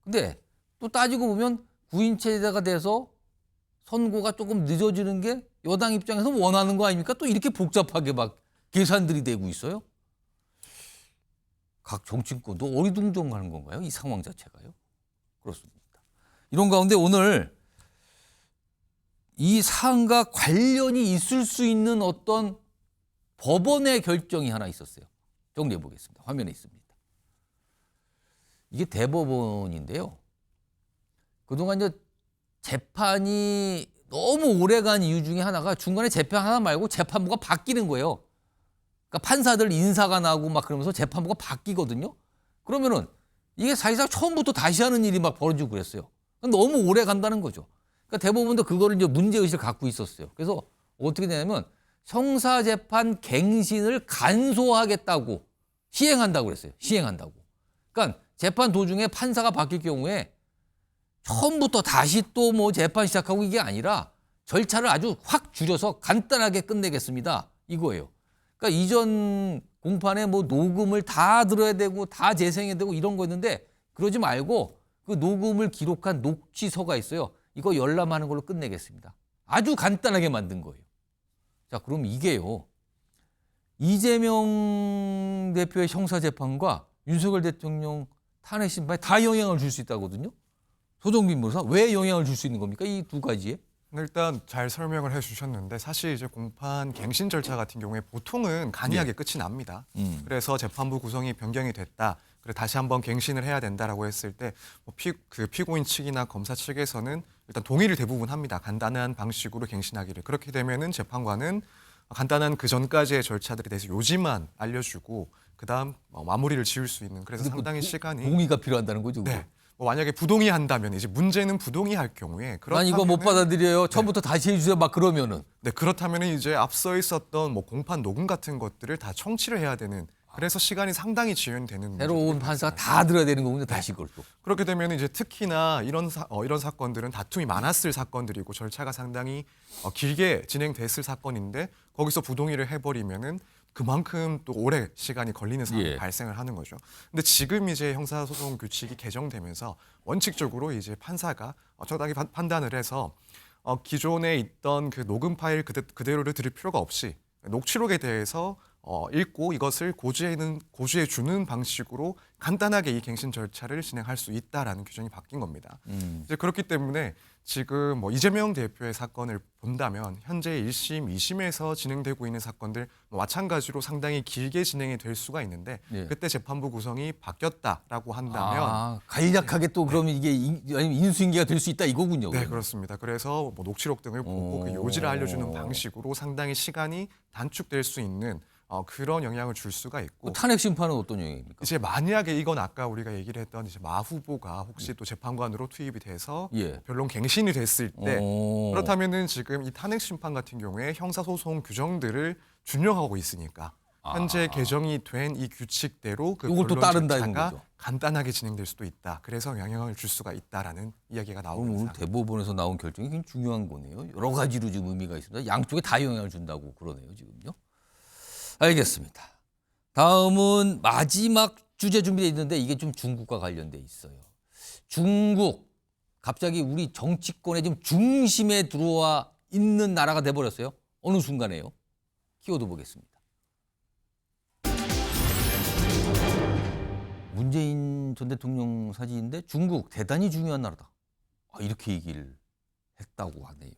근데 또 따지고 보면 구인체제가 돼서 선고가 조금 늦어지는 게 여당 입장에서 원하는 거 아닙니까? 또 이렇게 복잡하게 막 계산들이 되고 있어요. 각 정치권도 어리둥절하는 건가요? 이 상황 자체가요? 그렇습니다. 이런 가운데 오늘 이 사안과 관련이 있을 수 있는 어떤 법원의 결정이 하나 있었어요. 정리해 보겠습니다. 화면에 있습니다. 이게 대법원인데요. 그동안 이제 재판이 너무 오래간 이유 중에 하나가 중간에 재판 하나 말고 재판부가 바뀌는 거예요. 그러니까 판사들 인사가 나고 막 그러면서 재판부가 바뀌거든요. 그러면은 이게 사실상 처음부터 다시 하는 일이 막 벌어지고 그랬어요. 너무 오래 간다는 거죠. 그러니까 대법원도 그거를 이제 문제의식을 갖고 있었어요. 그래서 어떻게 되냐면 형사재판 갱신을 간소화하겠다고 시행한다고 그랬어요. 시행한다고. 그러니까 재판 도중에 판사가 바뀔 경우에 처음부터 다시 또 뭐 재판 시작하고 이게 아니라 절차를 아주 확 줄여서 간단하게 끝내겠습니다. 이거예요. 그러니까 이전 공판에 뭐 녹음을 다 들어야 되고 다 재생해야 되고 이런 거였는데 그러지 말고 그 녹음을 기록한 녹취서가 있어요. 이거 열람하는 걸로 끝내겠습니다. 아주 간단하게 만든 거예요. 자, 그럼 이게요. 이재명 대표의 형사재판과 윤석열 대통령 탄핵 심판에 다 영향을 줄 수 있다거든요. 소정빈 변호사, 왜 영향을 줄 수 있는 겁니까? 이 두 가지에? 일단 잘 설명을 해주셨는데 사실 이제 공판 갱신 절차 같은 경우에 보통은 간이하게 끝이 납니다. 그래서 재판부 구성이 변경이 됐다. 그래 다시 한번 갱신을 해야 된다라고 했을 때 그 피고인 측이나 검사 측에서는 일단 동의를 대부분 합니다. 간단한 방식으로 갱신하기를. 그렇게 되면은 재판관은 간단한 그 전까지의 절차들에 대해서 요지만 알려주고 그다음 마무리를 지을 수 있는. 그래서 상당히 시간이 동의가 필요하다는 거죠. 네. 만약에 부동의한다면 이제 문제는 부동의할 경우에 난 이거 못 받아들여요. 처음부터 다시 해주세요. 막 그러면은. 네, 그렇다면은 이제 앞서 있었던 뭐 공판 녹음 같은 것들을 다 청취를 해야 되는. 그래서 시간이 상당히 지연되는. 새로운 판사가 다 들어야 되는 거군요. 다시 그걸 또. 그렇게 되면 이제 특히나 이런 사건들은 다툼이 많았을 사건들이고 절차가 상당히 길게 진행됐을 사건인데 거기서 부동의를 해버리면은 그만큼 또 오래 시간이 걸리는 상황이 발생을 하는 거죠. 근데 지금 이제 형사소송 규칙이 개정되면서 원칙적으로 이제 판사가 적당히 판단을 해서 기존에 있던 그 녹음 파일 그대로를 들을 필요가 없이 녹취록에 대해서 읽고 이것을 고지해 주는 방식으로 간단하게 이 갱신 절차를 진행할 수 있다라는 규정이 바뀐 겁니다. 이제 그렇기 때문에 지금 이재명 대표의 사건을 본다면 현재 1심, 2심에서 진행되고 있는 사건들 마찬가지로 상당히 길게 진행이 될 수가 있는데 그때 재판부 구성이 바뀌었다라고 한다면 간략하게 또 그러면 이게 인수인계가 될 수 있다 이거군요. 네, 그렇습니다. 그래서 녹취록 등을 보고 그 요지를 알려주는 방식으로 상당히 시간이 단축될 수 있는 그런 영향을 줄 수가 있고 탄핵 심판은 어떤 영향입니까? 이제 만약에 이건 아까 우리가 얘기를 했던 이제 마 후보가 혹시 또 재판관으로 투입이 돼서 변론 갱신이 됐을 때 그렇다면은 지금 이 탄핵 심판 같은 경우에 형사소송 규정들을 준용하고 있으니까 현재 개정이 된 이 규칙대로 그 이걸 또 변론 따른다 절차가 이거죠. 간단하게 진행될 수도 있다. 그래서 영향을 줄 수가 있다라는 이야기가 나오고 오늘 대법원에서 나온 결정이 굉장히 중요한 거네요. 여러 가지로 지금 의미가 있습니다. 양쪽에 다 영향을 준다고 그러네요, 지금요. 알겠습니다. 다음은 마지막 주제 준비되어 있는데 이게 좀 중국과 관련돼 있어요. 중국 갑자기 우리 정치권의 좀 중심에 들어와 있는 나라가 돼버렸어요. 어느 순간에요. 키워드 보겠습니다. 문재인 전 대통령 사진인데 중국 대단히 중요한 나라다. 이렇게 얘기를 했다고 하네요.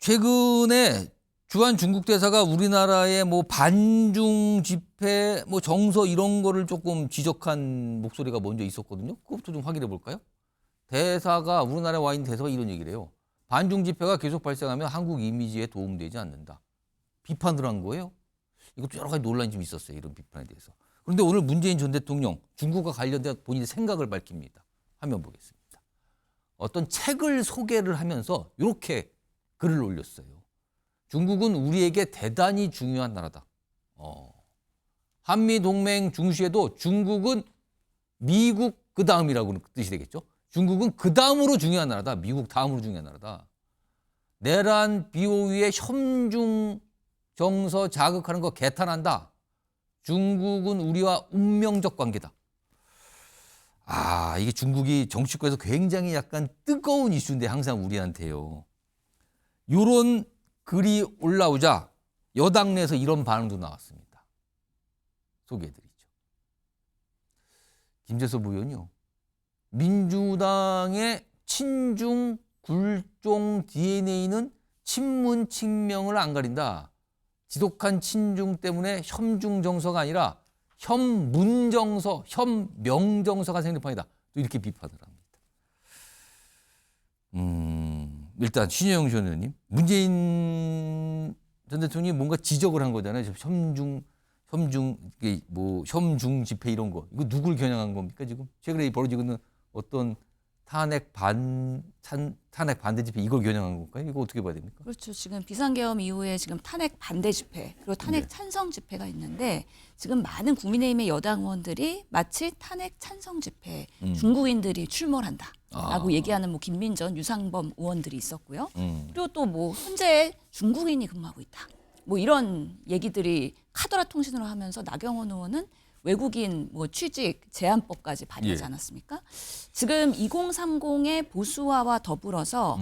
최근에 주한 중국 대사가 우리나라의 뭐 반중 집회, 뭐 정서 이런 거를 조금 지적한 목소리가 먼저 있었거든요. 그것부터 좀 확인해 볼까요? 대사가 우리나라에 와 있는 대사가 이런 얘기를 해요. 반중 집회가 계속 발생하면 한국 이미지에 도움되지 않는다. 비판을 한 거예요. 이것도 여러 가지 논란이 좀 있었어요. 이런 비판에 대해서. 그런데 오늘 문재인 전 대통령 중국과 관련된 본인의 생각을 밝힙니다. 화면 보겠습니다. 어떤 책을 소개를 하면서 이렇게 글을 올렸어요. 중국은 우리에게 대단히 중요한 나라다. 한미동맹 중시에도 중국은 미국 그 다음이라고 뜻이 되겠죠. 중국은 그 다음으로 중요한 나라다. 미국 다음으로 중요한 나라다. 내란 비호위의 협중 정서 자극하는 거 개탄한다. 중국은 우리와 운명적 관계다. 이게 중국이 정치권에서 굉장히 약간 뜨거운 이슈인데 항상 우리한테요. 이런 글이 올라오자 여당 내에서 이런 반응도 나왔습니다. 소개해드리죠. 김재섭 의원이요. 민주당의 친중 굴종 DNA는 친문 친명을 안 가린다. 지독한 친중 때문에 혐중 정서가 아니라 혐문 정서, 혐명 정서가 생길 판이다. 또 이렇게 비판을 합니다. 일단 신혜영 전 의원님, 문재인 전 대통령이 뭔가 지적을 한 거잖아요. 혐중 집회 이런 거. 이거 누굴 겨냥한 겁니까 지금? 최근에 벌어지고 있는 어떤 탄핵 반대 집회 이걸 겨냥한 건가요? 이거 어떻게 봐야 됩니까? 그렇죠. 지금 비상계엄 이후에 지금 탄핵 반대 집회 그리고 탄핵 찬성 집회가 있는데 지금 많은 국민의힘의 여당 의원들이 마치 탄핵 찬성 집회 중국인들이 출몰한다라고 얘기하는 뭐 김민전, 유상범 의원들이 있었고요. 그리고 또 뭐 현재 중국인이 근무하고 있다. 뭐 이런 얘기들이 카더라 통신으로 하면서 나경원 의원은 외국인 뭐 취직 제한법까지 발의하지 않았습니까? 지금 2030의 보수화와 더불어서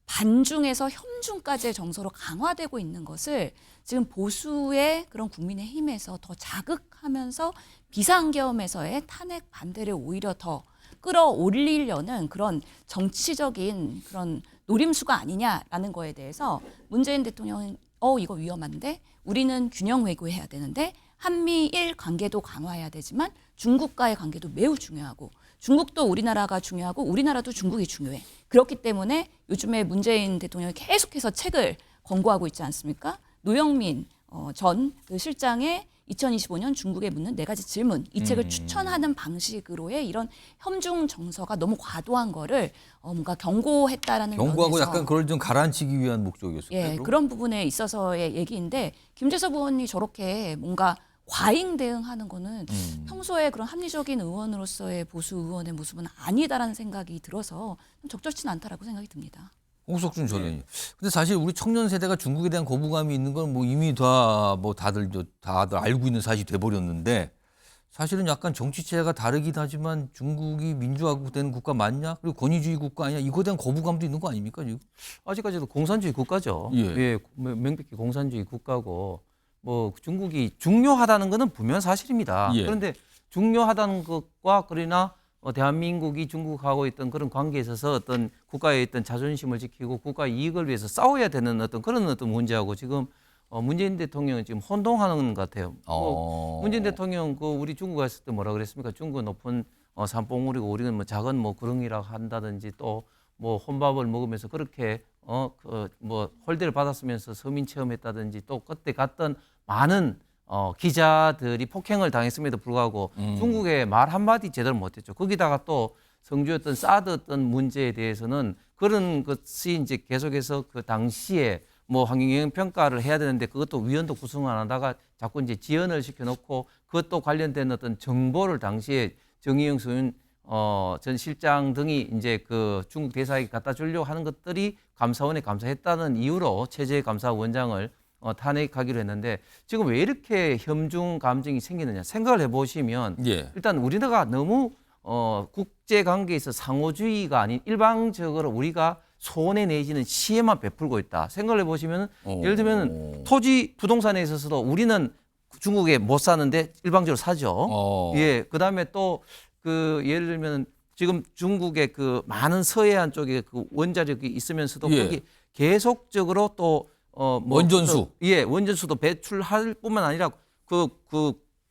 반중에서 혐중까지의 정서로 강화되고 있는 것을 지금 보수의 그런 국민의힘에서 더 자극하면서 비상계엄에서의 탄핵 반대를 오히려 더 끌어올리려는 그런 정치적인 그런 노림수가 아니냐라는 거에 대해서 문재인 대통령은 이거 위험한데 우리는 균형 외교해야 되는데 한미일 관계도 강화해야 되지만 중국과의 관계도 매우 중요하고 중국도 우리나라가 중요하고 우리나라도 중국이 중요해. 그렇기 때문에 요즘에 문재인 대통령이 계속해서 책을 권고하고 있지 않습니까? 노영민 전 그 실장의 2025년 중국에 묻는 4가지 질문 이 책을 추천하는 방식으로의 이런 혐중 정서가 너무 과도한 거를 뭔가 경고했다라는 경고하고 면에서 약간 그걸 좀 가라앉히기 위한 목적이었을까요? 예, 그런 부분에 있어서의 얘기인데 김재섭 의원이 저렇게 뭔가 과잉 대응하는 거는 평소에 그런 합리적인 의원으로서의 보수 의원의 모습은 아니다라는 생각이 들어서 좀 적절치는 않다라고 생각이 듭니다. 홍석준 전 의원님. 근데 사실 우리 청년 세대가 중국에 대한 거부감이 있는 건 뭐 이미 다들 알고 있는 사실이 돼버렸는데 사실은 약간 정치체가 다르긴 하지만 중국이 민주화된 국가 맞냐? 그리고 권위주의 국가 아니냐? 이거에 대한 거부감도 있는 거 아닙니까 지금? 아직까지도 공산주의 국가죠. 예, 명백히 공산주의 국가고 뭐 중국이 중요하다는 것은 분명 사실입니다. 그런데 중요하다는 것과 그러나 대한민국이 중국하고 있던 그런 관계에 있어서 어떤 국가의 어떤 자존심을 지키고 국가 이익을 위해서 싸워야 되는 그런 문제하고 지금 문재인 대통령은 지금 혼동하는 것 같아요. 문재인 대통령 우리 중국 갔을 때 뭐라 그랬습니까? 중국은 높은 산봉우리고 우리는 뭐 작은 구렁이라고 한다든지 또 뭐 혼밥을 먹으면서 그렇게 뭐 홀대를 받았으면서 서민 체험했다든지 또 그때 갔던 많은 기자들이 폭행을 당했음에도 불구하고 중국에 말 한마디 제대로 못했죠. 거기다가 또 성주였던 사드 어떤 문제에 대해서는 그런 것이 이제 계속해서 그 당시에 뭐 환경영향 평가를 해야 되는데 그것도 위원도 구성 안 하다가 자꾸 이제 지연을 시켜놓고 그것도 관련된 어떤 정보를 당시에 정의용 전 실장 등이 이제 그 중국 대사에게 갖다 주려고 하는 것들이 감사원에 감사했다는 이유로 최재 감사원장을 탄핵하기로 했는데 지금 왜 이렇게 혐중 감정이 생기느냐 생각을 해보시면 일단 우리나라가 너무 국제 관계에서 상호주의가 아닌 일방적으로 우리가 손해 내지는 시혜만 베풀고 있다. 생각을 해보시면 예를 들면 토지 부동산에 있어서도 우리는 중국에 못 사는데 일방적으로 사죠. 예, 그다음에 또 그 예를 들면 지금 중국의 그 많은 서해안 쪽에 그 원자력이 있으면서도 거기 계속적으로 또 원전수. 원전수도 배출할 뿐만 아니라 그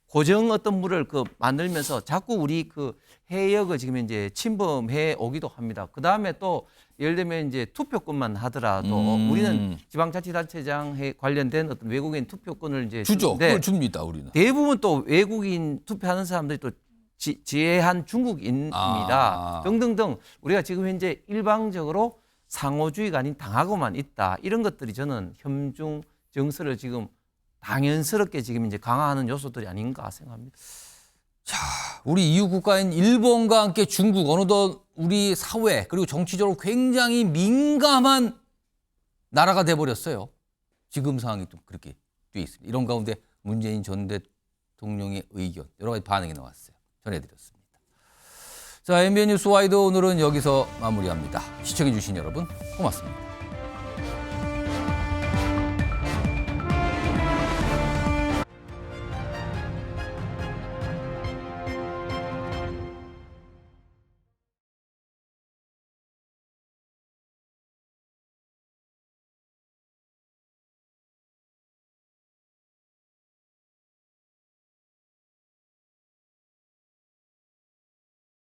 고정 어떤 물을 그 만들면서 자꾸 우리 그 해역을 지금 이제 침범해 오기도 합니다. 그 다음에 또 예를 들면 이제 투표권만 하더라도 우리는 지방자치단체장에 관련된 어떤 외국인 투표권을 이제 주죠. 그걸 줍니다, 우리는. 대부분 또 외국인 투표하는 사람들이 또 지혜한 중국인입니다. 등등등 우리가 지금 현재 일방적으로 상호주의가 아닌 당하고만 있다. 이런 것들이 저는 혐중 정서를 지금 당연스럽게 지금 이제 강화하는 요소들이 아닌가 생각합니다. 자, 우리 이웃 국가인 일본과 함께 중국 어느덧 우리 사회 그리고 정치적으로 굉장히 민감한 나라가 돼버렸어요. 지금 상황이 또 그렇게 돼 있습니다. 이런 가운데 문재인 전 대통령의 의견 여러 가지 반응이 나왔어요. 전해드렸습니다. 자, MBN 뉴스 와이드 오늘은 여기서 마무리합니다. 시청해주신 여러분 고맙습니다.